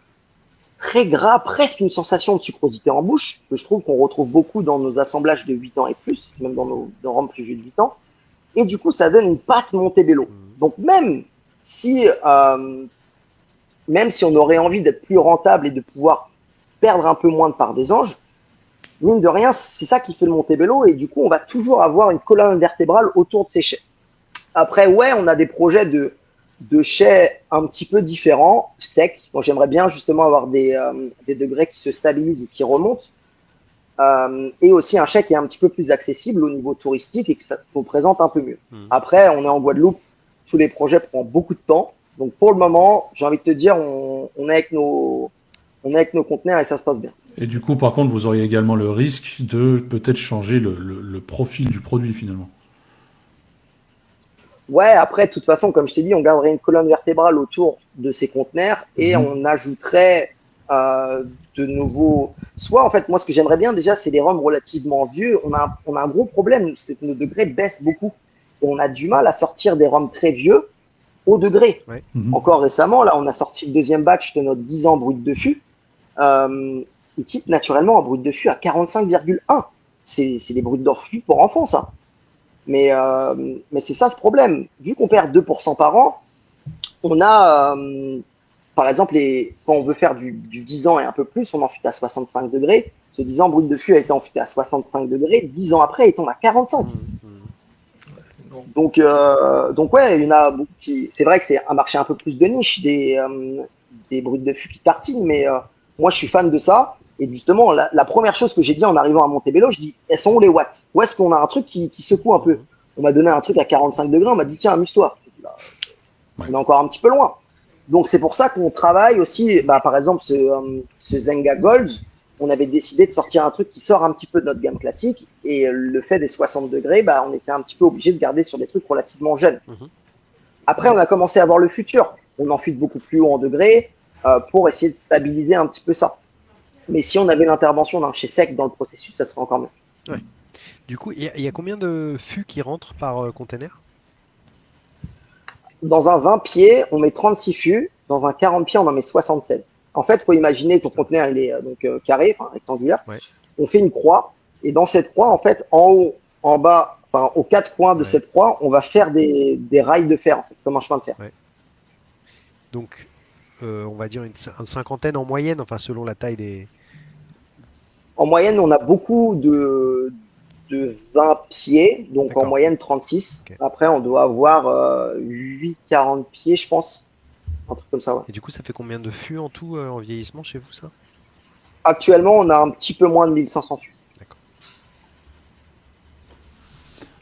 très gras, presque une sensation de sucrosité en bouche, que je trouve qu'on retrouve beaucoup dans nos assemblages de 8 ans et plus, même dans nos rhums plus vieux de 8 ans. Et du coup, ça donne une pâte Montebello. Donc même si on aurait envie d'être plus rentable et de pouvoir perdre un peu moins de part des anges, mine de rien, c'est ça qui fait le Montebello. Et du coup, on va toujours avoir une colonne vertébrale autour de ces chais. Après, ouais, on a des projets de chais un petit peu différents, secs. Donc, j'aimerais bien justement avoir des degrés qui se stabilisent et qui remontent. Et aussi un chai qui est un petit peu plus accessible au niveau touristique et que ça nous présente un peu mieux. Après, on est en Guadeloupe, tous les projets prennent beaucoup de temps. Donc, pour le moment, j'ai envie de te dire, on est avec nos conteneurs et ça se passe bien. Et du coup, par contre, vous auriez également le risque de peut-être changer le profil du produit finalement. Ouais, après, de toute façon, comme je t'ai dit, on garderait une colonne vertébrale autour de ces conteneurs et on ajouterait de nouveaux... Soit, en fait, moi, ce que j'aimerais bien déjà, c'est des rhums relativement vieux. On a un gros problème, c'est que nos degrés baissent beaucoup. Et on a du mal à sortir des rhums très vieux au degré. Ouais. Encore récemment, là, on a sorti le deuxième batch de notre 10 ans brut de fût. Il type naturellement un brut de fût à 45,1. C'est des bruts de fût pour enfants, ça. Mais c'est ça ce problème. Vu qu'on perd 2% par an, on a, par exemple, quand on veut faire du 10 ans et un peu plus, on enfûte à 65 degrés. Ce 10 ans brut de fût a été enfûté à 65 degrés. 10 ans après, il tombe à 45. Donc ouais, il y en a beaucoup qui... C'est vrai que c'est un marché un peu plus de niche, des bruts de fût qui tartinent, mais moi, je suis fan de ça. Et justement, la première chose que j'ai dit en arrivant à Montebello, je dis, elles sont où les watts? Où est-ce qu'on a un truc qui secoue un peu? On m'a donné un truc à 45 degrés, on m'a dit, tiens, amuse-toi. On est encore un petit peu loin. Donc, c'est pour ça qu'on travaille aussi, par exemple, ce Zenga Gold, on avait décidé de sortir un truc qui sort un petit peu de notre gamme classique. Et le fait des 60 degrés, on était un petit peu obligé de garder sur des trucs relativement jeunes. Après, on a commencé à voir le futur. On enfile beaucoup plus haut en degrés pour essayer de stabiliser un petit peu ça. Mais si on avait l'intervention d'un chez sec dans le processus, ça serait encore mieux. Ouais. Du coup, il y a combien de fûts qui rentrent par container? Dans un 20 pieds, on met 36 fûts. Dans un 40 pieds, on en met 76. En fait, il faut imaginer ton conteneur, il est carré, enfin rectangulaire. Ouais. On fait une croix. Et dans cette croix, en fait, en haut, en bas, enfin aux quatre coins de cette croix, on va faire des rails de fer, en fait, comme un chemin de fer. Ouais. Donc, on va dire une cinquantaine en moyenne, enfin selon la taille des... En moyenne, on a beaucoup de 20 pieds, donc D'accord. en moyenne 36. Ok. Après, on doit avoir 8-40 pieds, je pense. Un truc comme ça, ouais. Et du coup, ça fait combien de fûts en tout en vieillissement chez vous, ça? Actuellement, on a un petit peu moins de 1500 fûts. D'accord.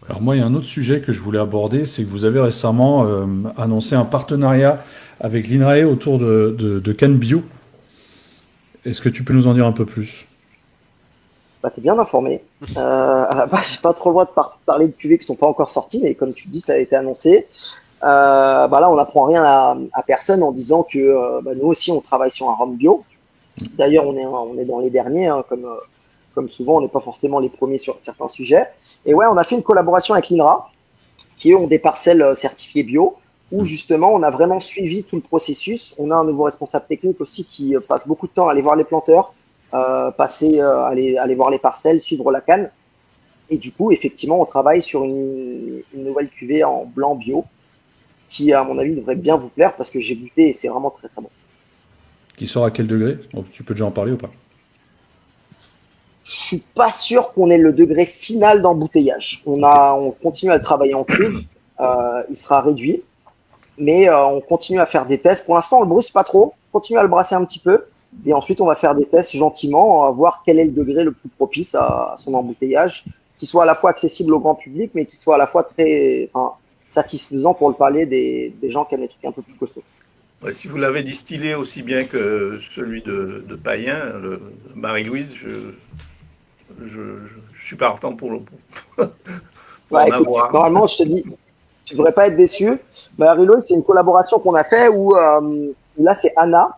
Alors moi, il y a un autre sujet que je voulais aborder, c'est que vous avez récemment annoncé un partenariat avec l'INRAE autour de cannes bio. Est-ce que tu peux nous en dire un peu plus? Bah, t'es bien informé. À la base, j'ai pas trop le droit de parler de cuvées qui sont pas encore sorties, mais comme tu dis, ça a été annoncé. Bah là, on n'apprend rien à personne en disant que nous aussi, on travaille sur un rhum bio. D'ailleurs, on est dans les derniers, hein, comme souvent, on n'est pas forcément les premiers sur certains sujets. Et ouais, on a fait une collaboration avec l'INRA, qui eux ont des parcelles certifiées bio, où justement, on a vraiment suivi tout le processus. On a un nouveau responsable technique aussi qui passe beaucoup de temps à aller voir les planteurs, aller voir les parcelles, suivre la canne. Et du coup, effectivement, on travaille sur une nouvelle cuvée en blanc bio, qui, à mon avis, devrait bien vous plaire parce que j'ai goûté et c'est vraiment très très bon. Qui sort à quel degré? Oh, tu peux déjà en parler ou pas? Je suis pas sûr qu'on ait le degré final d'embouteillage. On continue à le travailler en cuve, il sera réduit, mais on continue à faire des tests. Pour l'instant, on le brûle pas trop, on continue à le brasser un petit peu, et ensuite on va faire des tests gentiment, à voir quel est le degré le plus propice à son embouteillage, qui soit à la fois accessible au grand public, mais qui soit à la fois très satisfaisant pour le palais des gens qui aiment les trucs un peu plus costauds. Ouais, si vous l'avez distillé aussi bien que celui de Payen, le Marie-Louise, je suis partant pour Ouais, en écoute, avoir. normalement, je te dis, tu devrais pas être déçu. Marie-Louise, c'est une collaboration qu'on a fait où là, c'est Anna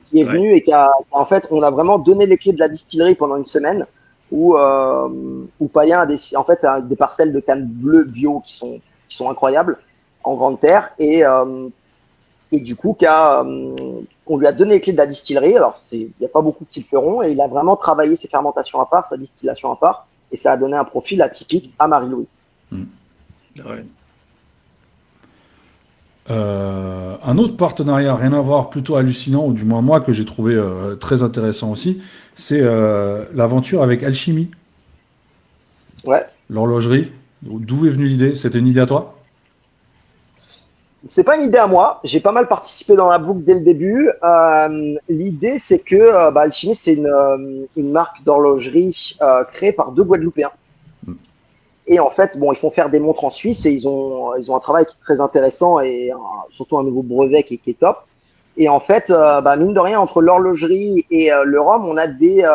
qui est venue et en fait, on a vraiment donné les clés de la distillerie pendant une semaine où Payen a des parcelles de cannes bleues bio qui sont incroyables en grande terre et du coup, on lui a donné les clés de la distillerie. Alors, il n'y a pas beaucoup qui le feront et il a vraiment travaillé ses fermentations à part, sa distillation à part et ça a donné un profil atypique à Marie-Louise. Ouais. Un autre partenariat, rien à voir, plutôt hallucinant, ou du moins moi que j'ai trouvé très intéressant aussi, c'est l'aventure avec Alchimie. Ouais. L'horlogerie. D'où est venue l'idée? C'était une idée à toi? C'est pas une idée à moi. J'ai pas mal participé dans la boucle dès le début. L'idée, c'est que Alchimie, c'est une marque d'horlogerie créée par deux Guadeloupéens. Et en fait, bon, ils font faire des montres en Suisse et ils ont un travail qui est très intéressant et surtout un nouveau brevet qui est top. Et en fait, mine de rien, entre l'horlogerie et le rhum, on a des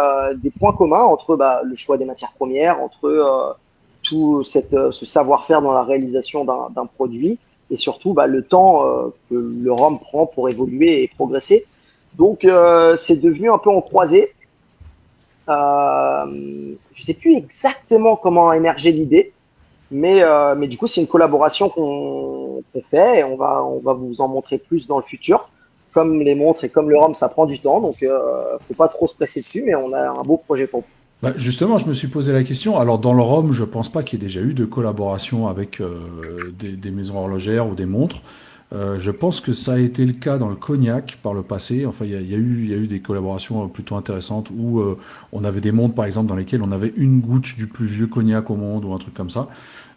points communs entre le choix des matières premières, entre tout ce savoir-faire dans la réalisation d'un produit et surtout le temps que le rhum prend pour évoluer et progresser. Donc, c'est devenu un peu en croisée. Je sais plus exactement comment a émergé l'idée, mais du coup, c'est une collaboration qu'on fait et on va vous en montrer plus dans le futur. Comme les montres et comme le rhum, ça prend du temps, donc faut pas trop se presser dessus, mais on a un beau projet pour vous. Justement, je me suis posé la question. Alors, dans le rhum, je pense pas qu'il y ait déjà eu de collaboration avec des maisons horlogères ou des montres. Je pense que ça a été le cas dans le cognac par le passé. Enfin, il y a eu des collaborations plutôt intéressantes où on avait des montres, par exemple, dans lesquelles on avait une goutte du plus vieux cognac au monde ou un truc comme ça.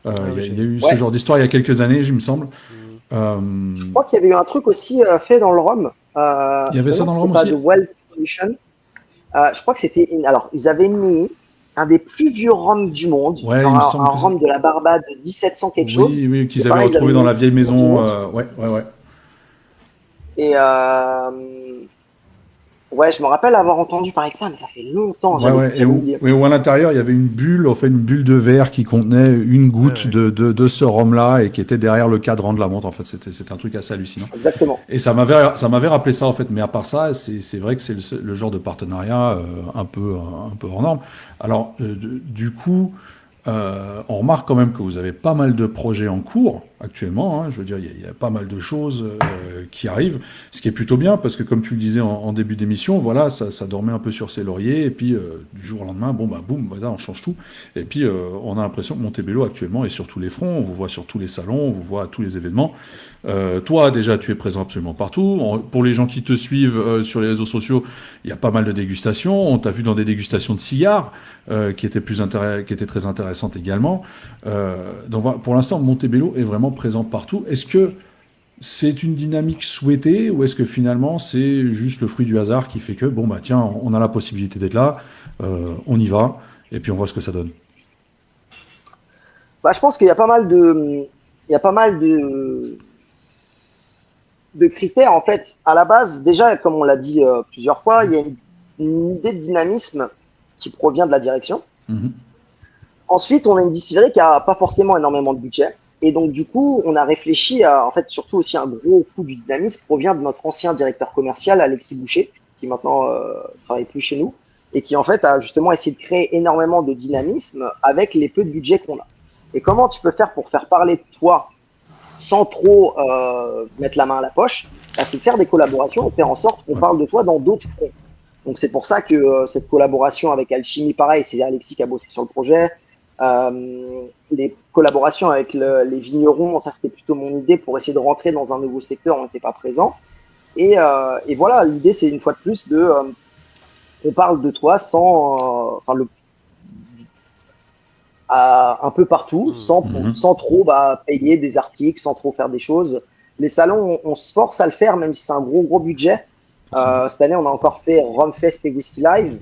Il y a eu ce genre d'histoire il y a quelques années, il me semble. Je crois qu'il y avait eu un truc aussi fait dans le rhum. Il y avait ça dans le rhum aussi. De Wealth Solution. Je crois que c'était. Alors, ils avaient mis un des plus vieux rhums du monde, ouais, un rhum de la Barbade de 1700 quelque chose. Oui, qu'ils avaient retrouvé dans la vieille maison. Ouais. Et Ouais, je me rappelle avoir entendu parler de ça, mais ça fait longtemps. Ouais. J'avais oublié. Et où à l'intérieur, il y avait une bulle, en fait, une bulle de verre qui contenait une goutte Ouais. de ce rhum-là et qui était derrière le cadran de la montre. En fait, c'était un truc assez hallucinant. Exactement. Et ça m'avait rappelé ça, en fait. Mais à part ça, c'est vrai que c'est le genre de partenariat un peu hors norme. Alors, du coup, on remarque quand même que vous avez pas mal de projets en cours actuellement, hein. Je veux dire, il y a pas mal de choses qui arrivent, ce qui est plutôt bien parce que, comme tu le disais en début d'émission, voilà, ça dormait un peu sur ses lauriers et puis du jour au lendemain, bon bah boum, voilà, on change tout. Et puis on a l'impression que Montebello actuellement est sur tous les fronts. On vous voit sur tous les salons, on vous voit à tous les événements. Toi, déjà, tu es présent absolument partout. Pour les gens qui te suivent sur les réseaux sociaux, il y a pas mal de dégustations. On t'a vu dans des dégustations de cigares qui étaient qui étaient très intéressantes également. Donc voilà, pour l'instant, Montebello est vraiment présent partout. Est-ce que c'est une dynamique souhaitée ou est-ce que finalement c'est juste le fruit du hasard qui fait que bon bah tiens, on a la possibilité d'être là, on y va et puis on voit ce que ça donne. Bah, je pense qu'il y a pas mal de critères en fait. À la base, déjà, comme on l'a dit plusieurs fois, il y a une idée de dynamisme qui provient de la direction. Mhm. Ensuite, on a une distillerie qui a pas forcément énormément de budget. Et donc, du coup, on a réfléchi à, en fait, surtout aussi un gros coup du dynamisme provient de notre ancien directeur commercial, Alexis Boucher, qui maintenant travaille plus chez nous, et qui, en fait, a justement essayé de créer énormément de dynamisme avec les peu de budget qu'on a. Et comment tu peux faire pour faire parler de toi sans trop mettre la main à la poche? Bah, c'est de faire des collaborations et faire en sorte qu'on Ouais. parle de toi dans d'autres fronts. Donc, c'est pour ça que cette collaboration avec Alchimie, pareil, c'est Alexis qui a bossé sur le projet. Les collaborations avec les vignerons, ça c'était plutôt mon idée pour essayer de rentrer dans un nouveau secteur, on n'était pas présent. Et voilà, l'idée c'est une fois de plus on parle de toi sans, enfin un peu partout, Mhm. sans trop payer des articles, sans trop faire des choses. Les salons, on se force à le faire, même si c'est un gros budget. Forcément. Cette année, on a encore fait Rumfest et Whisky Live.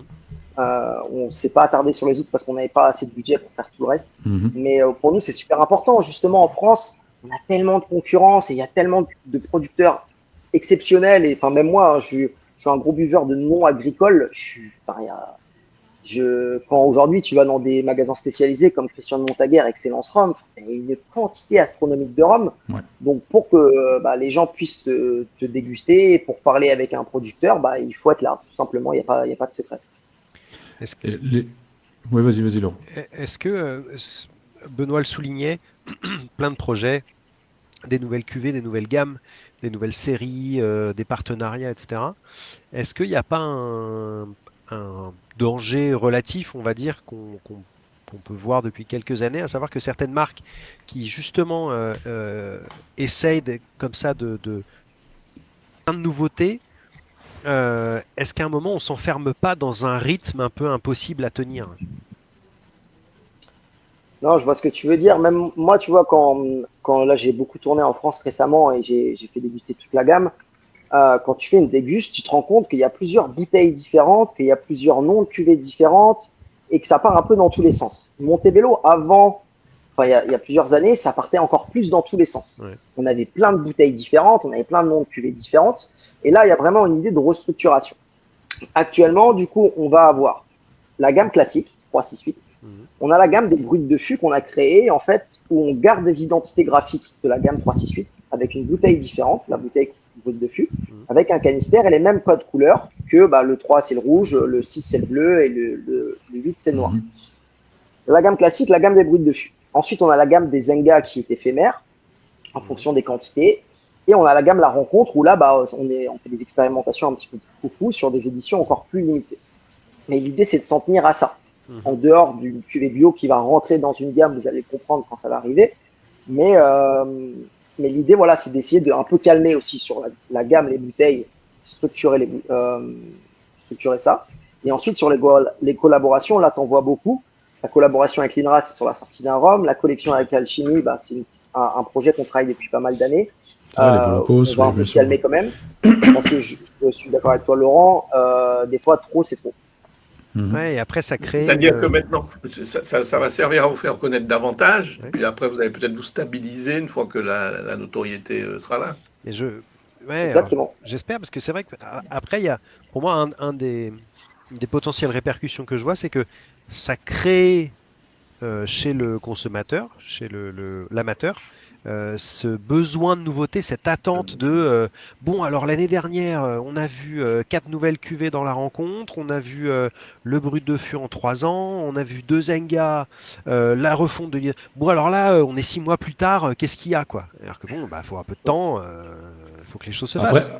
On ne s'est pas attardé sur les autres parce qu'on n'avait pas assez de budget pour faire tout le reste. Mhm. Mais pour nous, c'est super important. Justement, en France, on a tellement de concurrence et il y a tellement de producteurs exceptionnels. Et enfin, même moi, hein, je suis un gros buveur de non agricoles. Quand aujourd'hui tu vas dans des magasins spécialisés comme Christian de Montaguer, Excellence Rhum, il y a une quantité astronomique de rhum. Ouais. Donc pour que les gens puissent te déguster, et pour parler avec un producteur, il faut être là. Tout simplement, il n'y a pas de secret. Est-ce que, Et Ouais, vas-y, Laurent. est-ce que Benoît le soulignait, plein de projets, des nouvelles cuvées, des nouvelles gammes, des nouvelles séries, des partenariats, etc. Est-ce qu'il n'y a pas un danger relatif, on va dire, qu'on peut voir depuis quelques années, à savoir que certaines marques qui justement essayent comme ça de plein de nouveautés, est-ce qu'à un moment on s'enferme pas dans un rythme un peu impossible à tenir? Non, je vois ce que tu veux dire. Même moi, tu vois, quand là j'ai beaucoup tourné en France récemment et j'ai fait déguster toute la gamme, quand tu fais une déguste, tu te rends compte qu'il y a plusieurs bouteilles différentes, qu'il y a plusieurs noms de cuvées différentes et que ça part un peu dans tous les sens. Montebello, avant, enfin, il y a plusieurs années, ça partait encore plus dans tous les sens. Ouais. On avait plein de bouteilles différentes, on avait plein de noms de cuvées différentes. Et là, il y a vraiment une idée de restructuration. Actuellement, du coup, on va avoir la gamme classique, 368. On a la gamme des brutes de fût qu'on a créée, en fait, où on garde des identités graphiques de la gamme 368 avec une bouteille différente, la bouteille brute de fût, avec un canister et les mêmes codes couleurs que le 3 c'est le rouge, le 6 c'est le bleu et le 8 c'est le noir. Mhm. La gamme classique, la gamme des brutes de fût. Ensuite, on a la gamme des Zenga qui est éphémère en fonction des quantités. Et on a la gamme La Rencontre où là, on fait des expérimentations un petit peu plus foufou sur des éditions encore plus limitées. Mais l'idée, c'est de s'en tenir à ça. En dehors du cuvée bio qui va rentrer dans une gamme, vous allez comprendre quand ça va arriver. Mais l'idée, voilà, c'est d'essayer de un peu calmer aussi sur la gamme, les bouteilles, structurer ça. Et ensuite, sur les collaborations, là, t'en vois beaucoup. La collaboration avec l'INRA, c'est sur la sortie d'un rhum. La collection avec Alchimie, c'est un projet qu'on travaille depuis pas mal d'années. Les Bolocos, On va un peu se calmer quand même. Parce que je suis d'accord avec toi, Laurent. Des fois, trop, c'est trop. Ouais, et après ça crée. C'est-à-dire que maintenant, ça va servir à vous faire connaître davantage, Ouais. puis après vous allez peut-être vous stabiliser une fois que la notoriété sera là. Et Ouais, Exactement. j'espère, parce que c'est vrai qu'après, il y a pour moi un des potentielles répercussions que je vois, c'est que ça crée chez le consommateur, chez l'amateur, ce besoin de nouveauté, cette attente de bon, alors l'année dernière, on a vu 4 nouvelles cuvées dans la rencontre, on a vu le Brut de Fût en 3 ans, on a vu 2 Zenga, la refonte de. Bon, alors là, on est 6 mois plus tard, qu'est-ce qu'il y a, quoi? Alors que bon, bah, faut un peu de temps, faut que les choses se Après, fassent.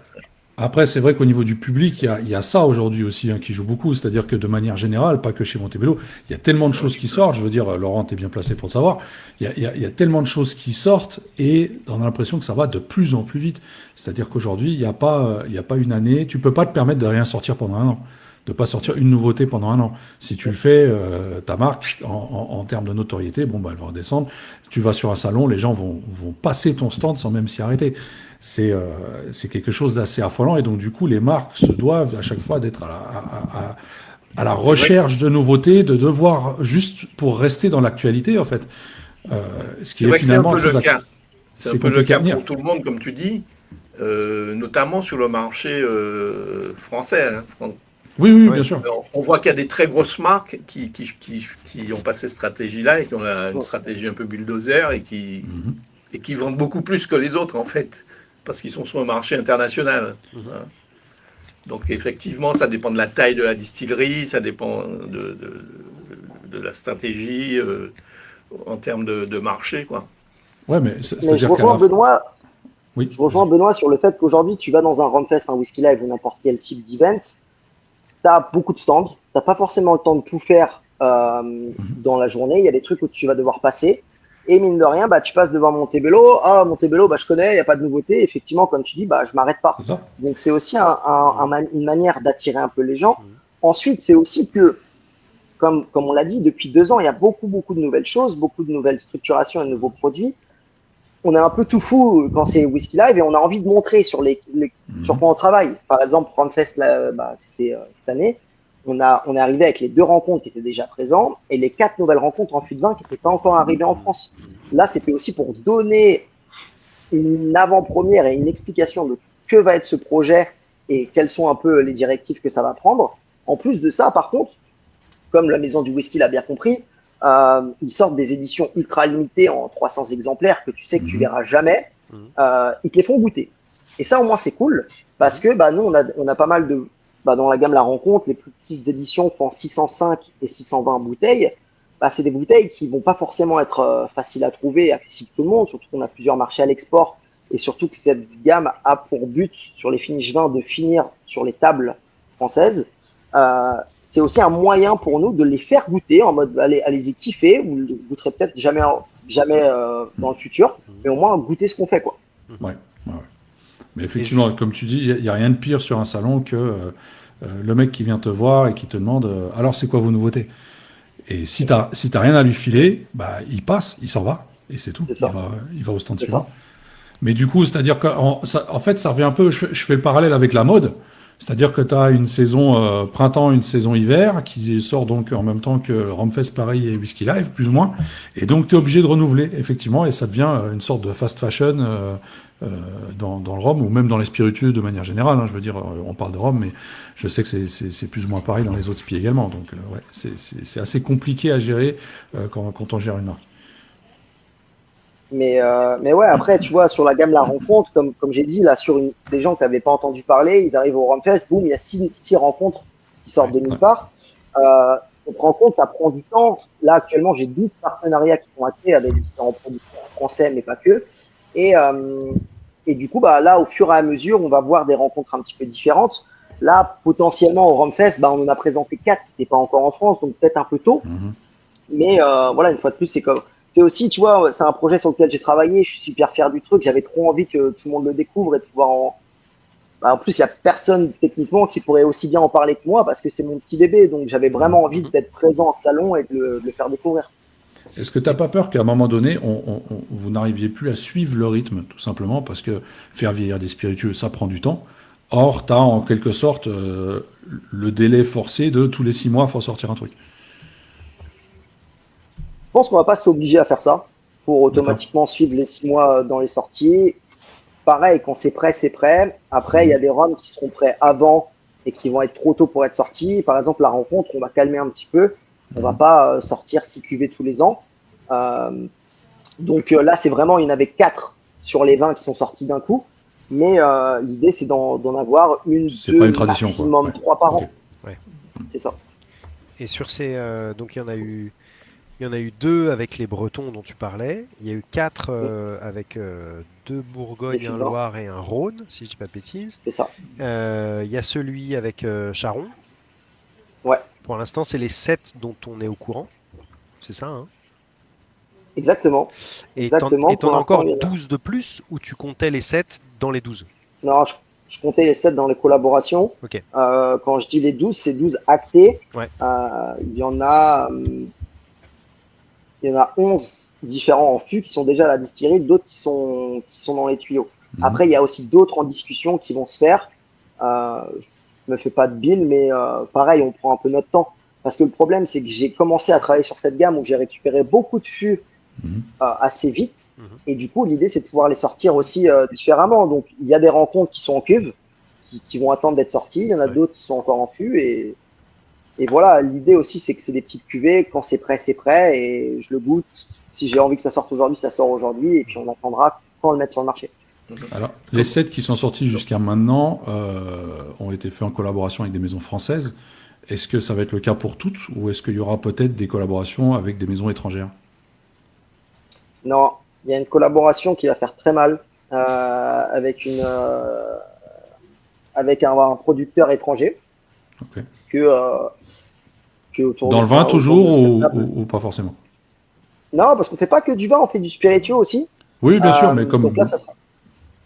Après, c'est vrai qu'au niveau du public, il y a ça aujourd'hui aussi qui joue beaucoup. C'est-à-dire que de manière générale, pas que chez Montebello, il y a tellement de choses qui sortent. Je veux dire, Laurent, tu es bien placé pour le savoir. Il y a tellement de choses qui sortent et on a l'impression que ça va de plus en plus vite. C'est-à-dire qu'aujourd'hui, il y a pas une année. Tu peux pas te permettre de rien sortir pendant un an. De pas sortir une nouveauté pendant un an. Si tu le fais, ta marque, en termes de notoriété, bon, bah, elle va redescendre. Tu vas sur un salon, les gens vont passer ton stand sans même s'y arrêter. C'est quelque chose d'assez affolant et donc du coup les marques se doivent à chaque fois d'être à la C'est vrai que recherche de nouveautés, de devoir juste pour rester dans l'actualité en fait. Ce c'est qui est vrai que c'est un finalement peu le très cas. C'est un c'est peu le compliqué à cas tenir. pour tout le monde, comme tu dis, notamment sur le marché français. Hein. Oui, oui, bien Ouais. sûr. Alors, on voit qu'il y a des très grosses marques qui ont passé cette stratégie-là et qui ont une stratégie un peu bulldozer Mhm. et qui vendent beaucoup plus que les autres en fait, parce qu'ils sont sur un marché international. Mhm. Hein. Donc effectivement, ça dépend de la taille de la distillerie, ça dépend de la stratégie en termes de marché, quoi. Ouais, mais Mais c'est-à-dire qu'à la fin. Oui, je rejoins vas-y. Benoît sur le fait qu'aujourd'hui, tu vas dans un Rumfest, un Whisky Live ou n'importe quel type d'event, tu as beaucoup de stands, t'as pas forcément le temps de tout faire Mhm. dans la journée, il y a des trucs où tu vas devoir passer, et mine de rien, bah, tu passes devant Montebello, ah, Montebello, bah, je connais, il n'y a pas de nouveauté, effectivement, comme tu dis, bah, je m'arrête C'est pas. ça. Donc c'est aussi une manière d'attirer un peu les gens. Mhm. Ensuite, c'est aussi que, comme on l'a dit, depuis 2 ans, il y a beaucoup de nouvelles choses, beaucoup de nouvelles structurations et de nouveaux produits. On est un peu tout fou quand c'est Whisky Live et on a envie de montrer sur Mhm. quoi on travaille. Par exemple, Runfest, là, bah, c'était cette année. On est arrivé avec les 2 rencontres qui étaient déjà présentes et les 4 nouvelles rencontres en fût de vin qui n'étaient pas encore arrivées en France. Là, c'était aussi pour donner une avant-première et une explication de que va être ce projet et quelles sont un peu les directives que ça va prendre. En plus de ça, par contre, comme la maison du whisky l'a bien compris, ils sortent des éditions ultra limitées en 300 exemplaires que tu sais que tu Mhm. verras jamais. Mhm. Ils te les font goûter. Et ça, au moins, c'est cool parce Mhm. que bah, nous, on a pas mal de. Bah, dans la gamme La Rencontre, les plus petites éditions font 605 et 620 bouteilles. Bah, c'est des bouteilles qui vont pas forcément être faciles à trouver et accessibles à tout le monde, surtout qu'on a plusieurs marchés à l'export et surtout que cette gamme a pour but sur les finishes vins de finir sur les tables françaises. Euh, c'est aussi un moyen pour nous de les faire goûter en mode allez-y kiffer, vous ne goûterez peut-être jamais dans le futur, mais au moins goûter ce qu'on fait quoi. Ouais, ouais, ouais. Mais Et juste, effectivement, comme tu dis, il y a rien de pire sur un salon que le mec qui vient te voir et qui te demande alors c'est quoi vos nouveautés? Et si t'as rien à lui filer, bah il passe, il s'en va et c'est tout. C'est Il ça, va il va au stand c'est suivant. ça. Mais du coup, c'est-à-dire en fait, ça revient un peu. Je fais le parallèle avec la mode. C'est-à-dire que tu as une saison printemps, une saison hiver, qui sort donc en même temps que Rumfest Paris et Whisky Live, plus ou moins. Et donc, tu es obligé de renouveler, effectivement, et ça devient une sorte de fast fashion euh, dans le rhum, ou même dans les spiritueux de manière générale. Hein. Je veux dire, on parle de rhum, mais je sais que c'est plus ou moins pareil dans les autres spies également. Donc, ouais, c'est assez compliqué à gérer quand on gère une marque. Mais ouais, après, tu vois, sur la gamme La Rencontre, comme j'ai dit, là, des gens qui n'avaient pas entendu parler, ils arrivent au Rumfest, boum, il y a six rencontres qui sortent de nulle Ouais. part. Cette rencontre, ça prend du temps. Là, actuellement, j'ai 12 partenariats qui sont actés avec différents producteurs français, mais pas que. Et, euh, et du coup, bah, là, au fur et à mesure, on va voir des rencontres un petit peu différentes. Là, potentiellement, au Rumfest, bah, on en a présenté 4 qui n'étaient pas encore en France, donc peut-être un peu tôt. Mhm. Mais voilà, une fois de plus, c'est aussi, tu vois, c'est un projet sur lequel j'ai travaillé. Je suis super fier du truc. J'avais trop envie que tout le monde le découvre et de pouvoir bah, en plus, il y a personne techniquement qui pourrait aussi bien en parler que moi parce que c'est mon petit bébé. Donc j'avais vraiment envie Mhm. d'être présent en salon et de le faire découvrir. Est-ce que tu n'as pas peur qu'à un moment donné, vous n'arriviez plus à suivre le rythme, tout simplement, parce que faire vieillir des spiritueux, ça prend du temps. Or, tu as en quelque sorte le délai forcé de tous les 6 mois, il faut sortir un truc. Je pense qu'on va pas s'obliger à faire ça pour D'accord? automatiquement suivre les 6 mois dans les sorties. pareil, quand c'est prêt, c'est prêt. Après, il y a des rhums qui seront prêts avant et qui vont être trop tôt pour être sortis. Par exemple, la rencontre, on va calmer un petit peu. On va pas sortir 6 cuvées tous les ans. Donc là, c'est vraiment, il y en avait 4 sur les 20 qui sont sortis d'un coup. Mais l'idée, c'est d'en avoir une, C'est deux, pas une tradition, maximum quoi. 3 par an. Ok. Ouais. C'est ça. Et sur ces, donc il y en a eu 2 avec les Bretons dont tu parlais. Il y a eu 4 avec 2 Bourgogne, Les un Fumeurs. Loir et un Rhône, si je dis pas de bêtises. C'est ça. Il y a celui avec Charon. Ouais, Pour l'instant, c'est les 7 dont on est au courant. C'est ça, hein? exactement. Et Exactement. t'en Pour as encore l'instant, il y en a- 12 de plus ou tu comptais les 7 dans les 12? Non, je comptais les 7 dans les collaborations. Ok. Quand je dis les 12, c'est 12 actés. Ouais. Il y en a 11 différents en fût qui sont déjà à la distillerie, d'autres qui sont dans les tuyaux. Après, il y a aussi d'autres en discussion qui vont se faire. Je me fais pas de bill, mais pareil, on prend un peu notre temps. Parce que le problème, c'est que j'ai commencé à travailler sur cette gamme où j'ai récupéré beaucoup de fûts assez vite. Et du coup, l'idée, c'est de pouvoir les sortir aussi différemment. Donc, il y a des rencontres qui sont en cuve, qui vont attendre d'être sorties. Il y en a d'autres qui sont encore en fût. Et voilà, l'idée aussi, c'est que c'est des petites cuvées. Quand c'est prêt, c'est prêt. Et je le goûte. Si j'ai envie que ça sorte aujourd'hui, ça sort aujourd'hui. Et puis, on attendra quand on le mettre sur le marché. Alors, les 7 qui sont sortis jusqu'à maintenant ont été faits en collaboration avec des maisons françaises. Est-ce que ça va être le cas pour toutes ou est-ce qu'il y aura peut-être des collaborations avec des maisons étrangères? Non, il y a une collaboration qui va faire très mal avec un producteur étranger Ok. que autour Dans de- le vin autour toujours de cette table. ou pas forcément? Non, parce qu'on fait pas que du vin, on fait du spiritueux aussi. Oui, bien sûr, mais comme... Donc là, ça sera...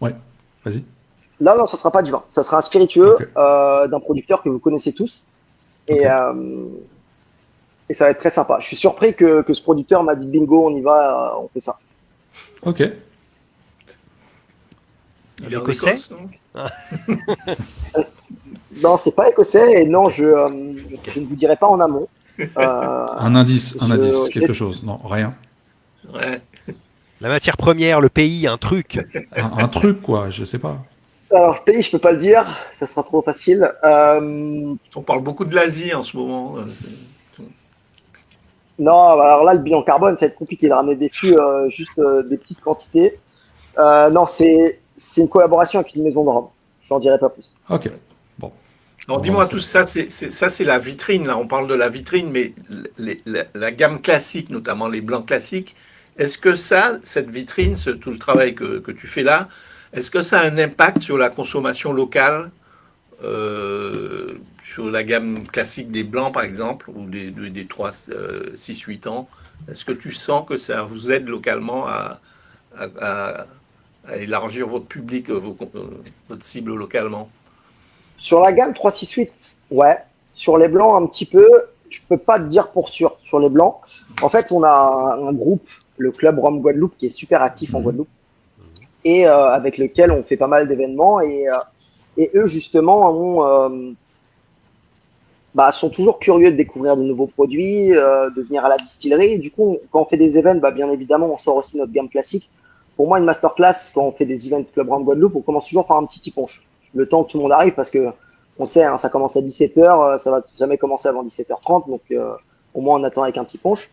Ouais, vas-y. Là, non, ça sera pas du vin. Ça sera un spiritueux Ok. d'un producteur que vous connaissez tous. Et, Ok. et ça va être très sympa. Je suis surpris que ce producteur m'a dit bingo, on y va, on fait ça. Ok. Il est en Écossais Écosse, non? Non, c'est pas écossais et non, je ne vous dirai pas en amont. Un indice, je quelque laisse- chose. Non, rien. Ouais. La matière première, le pays, un truc. Un truc, quoi, je sais pas. Alors, le pays, je peux pas le dire, ça sera trop facile. On parle beaucoup de l'Asie en ce moment. Non, alors là, le bilan carbone, ça va être compliqué de ramener des fûts, juste des petites quantités. Non, c'est une collaboration avec une maison de rhum. Je n'en dirai pas plus. Ok. Bon. Alors On dis-moi, va tout ça, c'est la vitrine. Là, on parle de la vitrine, mais la gamme classique, notamment les blancs classiques, est-ce que cette vitrine, tout le travail que tu fais là, est-ce que ça a un impact sur la consommation locale, sur la gamme classique des blancs, par exemple, ou des 3, 6, 8 ans? Est-ce que tu sens que ça vous aide localement à élargir votre public, votre cible localement? Sur la gamme 368, ouais. Sur les blancs, un petit peu. Je peux pas te dire pour sûr sur les blancs. En fait, on a un groupe, le Club Rhum Guadeloupe, qui est super actif en Guadeloupe et avec lequel on fait pas mal d'événements. Et eux, justement, sont toujours curieux de découvrir de nouveaux produits, de venir à la distillerie. Et du coup, quand on fait des events, bien évidemment, on sort aussi notre gamme classique. Pour moi, une masterclass, quand on fait des events Club Rhum Guadeloupe, on commence toujours par un petit punch. Le temps que tout le monde arrive, parce que on sait, hein, ça commence à 17h, ça va jamais commencer avant 17h30, donc au moins on attend avec un petit punch.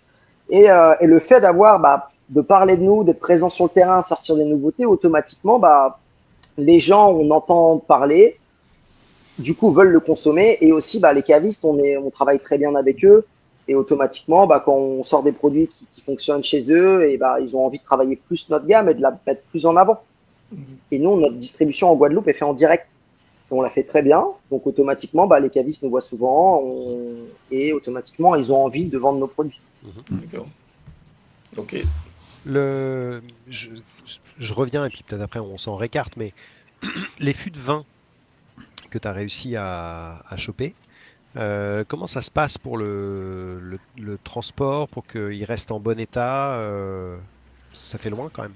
Et le fait de parler de nous, d'être présent sur le terrain, sortir des nouveautés, automatiquement, les gens, on entend parler, du coup veulent le consommer, et aussi les cavistes, on travaille très bien avec eux, et automatiquement, quand on sort des produits qui fonctionnent chez eux, et ils ont envie de travailler plus notre gamme et de la mettre plus en avant. Et nous, notre distribution en Guadeloupe est faite en direct. On la fait très bien, donc automatiquement, les cavistes nous voient souvent, et automatiquement, ils ont envie de vendre nos produits. D'accord. Ok. Je reviens et puis peut-être après on s'en récarte, mais les fûts de vin que tu as réussi à choper, comment ça se passe pour le transport, pour qu'il reste en bon état? Ça fait loin quand même.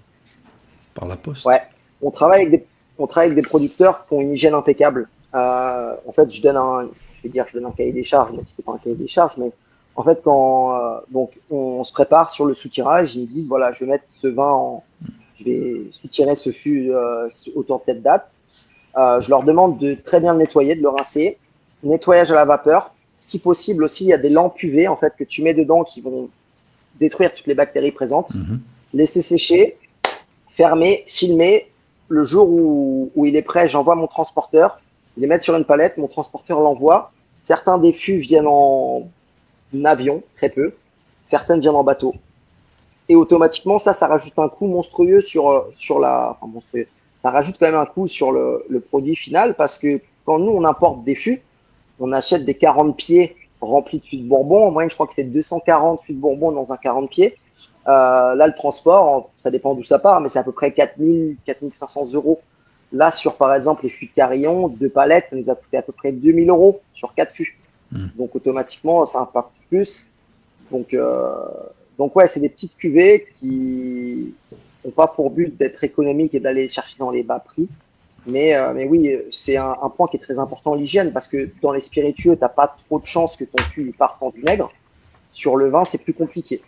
Par la poste. Ouais, on travaille avec des producteurs qui ont une hygiène impeccable. En fait, je donne un cahier des charges, mais c'est pas un cahier des charges, mais en fait, quand donc on se prépare sur le soutirage, ils me disent voilà, je vais mettre ce vin je vais soutirer ce fût autour de cette date. Je leur demande de très bien le nettoyer, de le rincer. Nettoyage à la vapeur. Si possible aussi, il y a des lampes UV en fait que tu mets dedans qui vont détruire toutes les bactéries présentes. Laisser sécher, fermer, filmer. Le jour où il est prêt, j'envoie mon transporteur. Il les met sur une palette, mon transporteur l'envoie. Certains des fûts viennent en avion, très peu. Certaines viennent en bateau. Et automatiquement, ça rajoute un coût monstrueux monstrueux. Ça rajoute quand même un coût sur le produit final parce que quand nous, on importe des fûts, on achète des 40 pieds remplis de fûts de Bourbon. En moyenne, je crois que c'est 240 fûts de Bourbon dans un 40 pieds. Là, le transport, ça dépend d'où ça part, mais c'est à peu près 4000, 4500 euros. Là, sur par exemple les fûts de Carillon, 2 palettes, ça nous a coûté à peu près 2000 euros sur 4 fûts. Donc automatiquement, ça impacte plus. Donc ouais, c'est des petites cuvées qui n'ont pas pour but d'être économiques et d'aller chercher dans les bas prix. Mais oui, c'est un point qui est très important, l'hygiène, parce que dans les spiritueux, t'as pas trop de chances que ton fût parte en vinaigre. Sur le vin, c'est plus compliqué.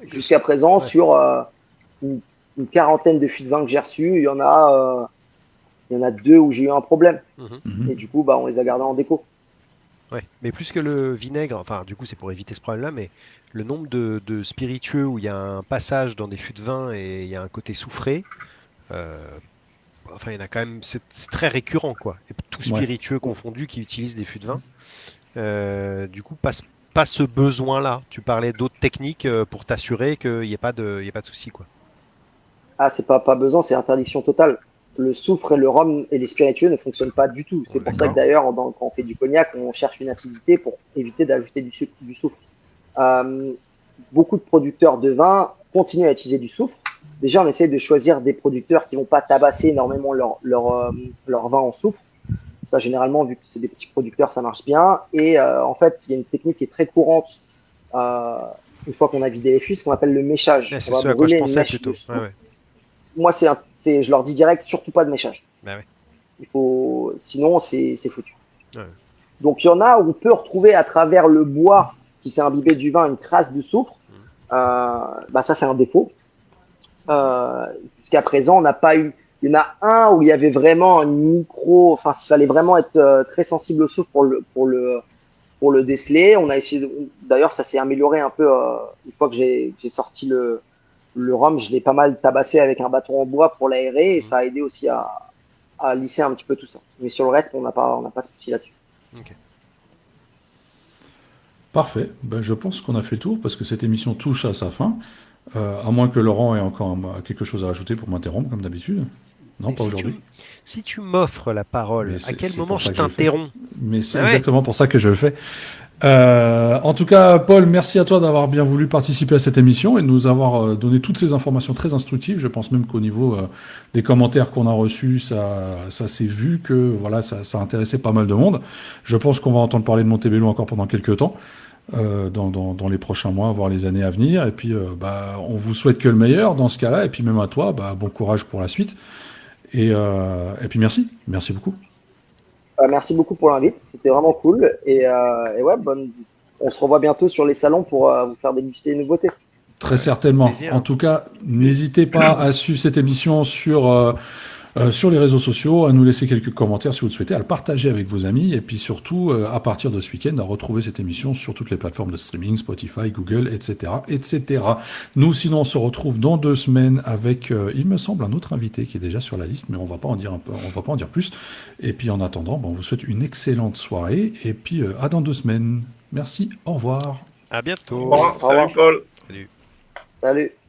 Jusqu'à présent, sur une quarantaine de fûts de vin que j'ai reçus, il y en a 2 où j'ai eu un problème. Et du coup, on les a gardés en déco. Ouais, mais plus que le vinaigre, enfin du coup c'est pour éviter ce problème-là, mais le nombre de spiritueux où il y a un passage dans des fûts de vin et il y a un côté soufré, enfin il y en a quand même, c'est très récurrent quoi. Et tout spiritueux confondu qui utilise des fûts de vin. Du coup, pas ce besoin-là. Tu parlais d'autres techniques pour t'assurer qu'il n'y ait pas de souci quoi. Ah, c'est pas besoin, c'est interdiction totale. Le soufre et le rhum et les spiritueux ne fonctionnent pas du tout. C'est pour ça que d'ailleurs, quand on fait du cognac, on cherche une acidité pour éviter d'ajouter du soufre. Beaucoup de producteurs de vin continuent à utiliser du soufre. Déjà, on essaie de choisir des producteurs qui vont pas tabasser énormément leur vin en soufre. Ça, généralement, vu que c'est des petits producteurs, ça marche bien. Et en fait, il y a une technique qui est très courante une fois qu'on a vidé les fûts, ce qu'on appelle le méchage. Ouais, c'est ce à quoi je pensais plutôt. Moi, je leur dis direct, surtout pas de méchage. Sinon, c'est foutu. Ouais. Donc, il y en a où on peut retrouver à travers le bois qui s'est imbibé du vin une trace de soufre. Ça, c'est un défaut. Jusqu'à présent, on n'a pas eu. Il y en a un où il y avait vraiment s'il fallait vraiment être très sensible au soufre pour le déceler. On a essayé. D'ailleurs, ça s'est amélioré un peu une fois que j'ai sorti le rhum, je l'ai pas mal tabassé avec un bâton en bois pour l'aérer et ça a aidé aussi à lisser un petit peu tout ça. Mais sur le reste, on n'a pas de souci là-dessus. Okay. Parfait. Je pense qu'on a fait le tour parce que cette émission touche à sa fin. À moins que Laurent ait encore quelque chose à ajouter pour m'interrompre comme d'habitude. Non, pas aujourd'hui. Si tu m'offres la parole, à quel moment je t'interromps? Mais c'est exactement pour ça que je le fais. En tout cas, Paul, merci à toi d'avoir bien voulu participer à cette émission et de nous avoir donné toutes ces informations très instructives. Je pense même qu'au niveau des commentaires qu'on a reçus, ça s'est vu que voilà, ça intéressait pas mal de monde. Je pense qu'on va entendre parler de Montebello encore pendant quelques temps, dans les prochains mois, voire les années à venir. Et puis, on vous souhaite que le meilleur dans ce cas-là. Et puis même à toi, bon courage pour la suite. Et puis merci beaucoup. Merci beaucoup pour l'invite, c'était vraiment cool. Et ouais, on se revoit bientôt sur les salons pour vous faire déguster les nouveautés. Très certainement. En tout cas, n'hésitez pas à suivre cette émission sur les réseaux sociaux, à nous laisser quelques commentaires si vous le souhaitez, à le partager avec vos amis, et puis surtout, à partir de ce week-end, à retrouver cette émission sur toutes les plateformes de streaming, Spotify, Google, etc., etc. Nous, sinon, on se retrouve dans 2 semaines avec, il me semble, un autre invité qui est déjà sur la liste, mais on va pas en dire plus. Et puis, en attendant, on vous souhaite une excellente soirée, et puis, à dans 2 semaines. Merci, au revoir. À bientôt. Au revoir. Salut Paul. Salut. Salut.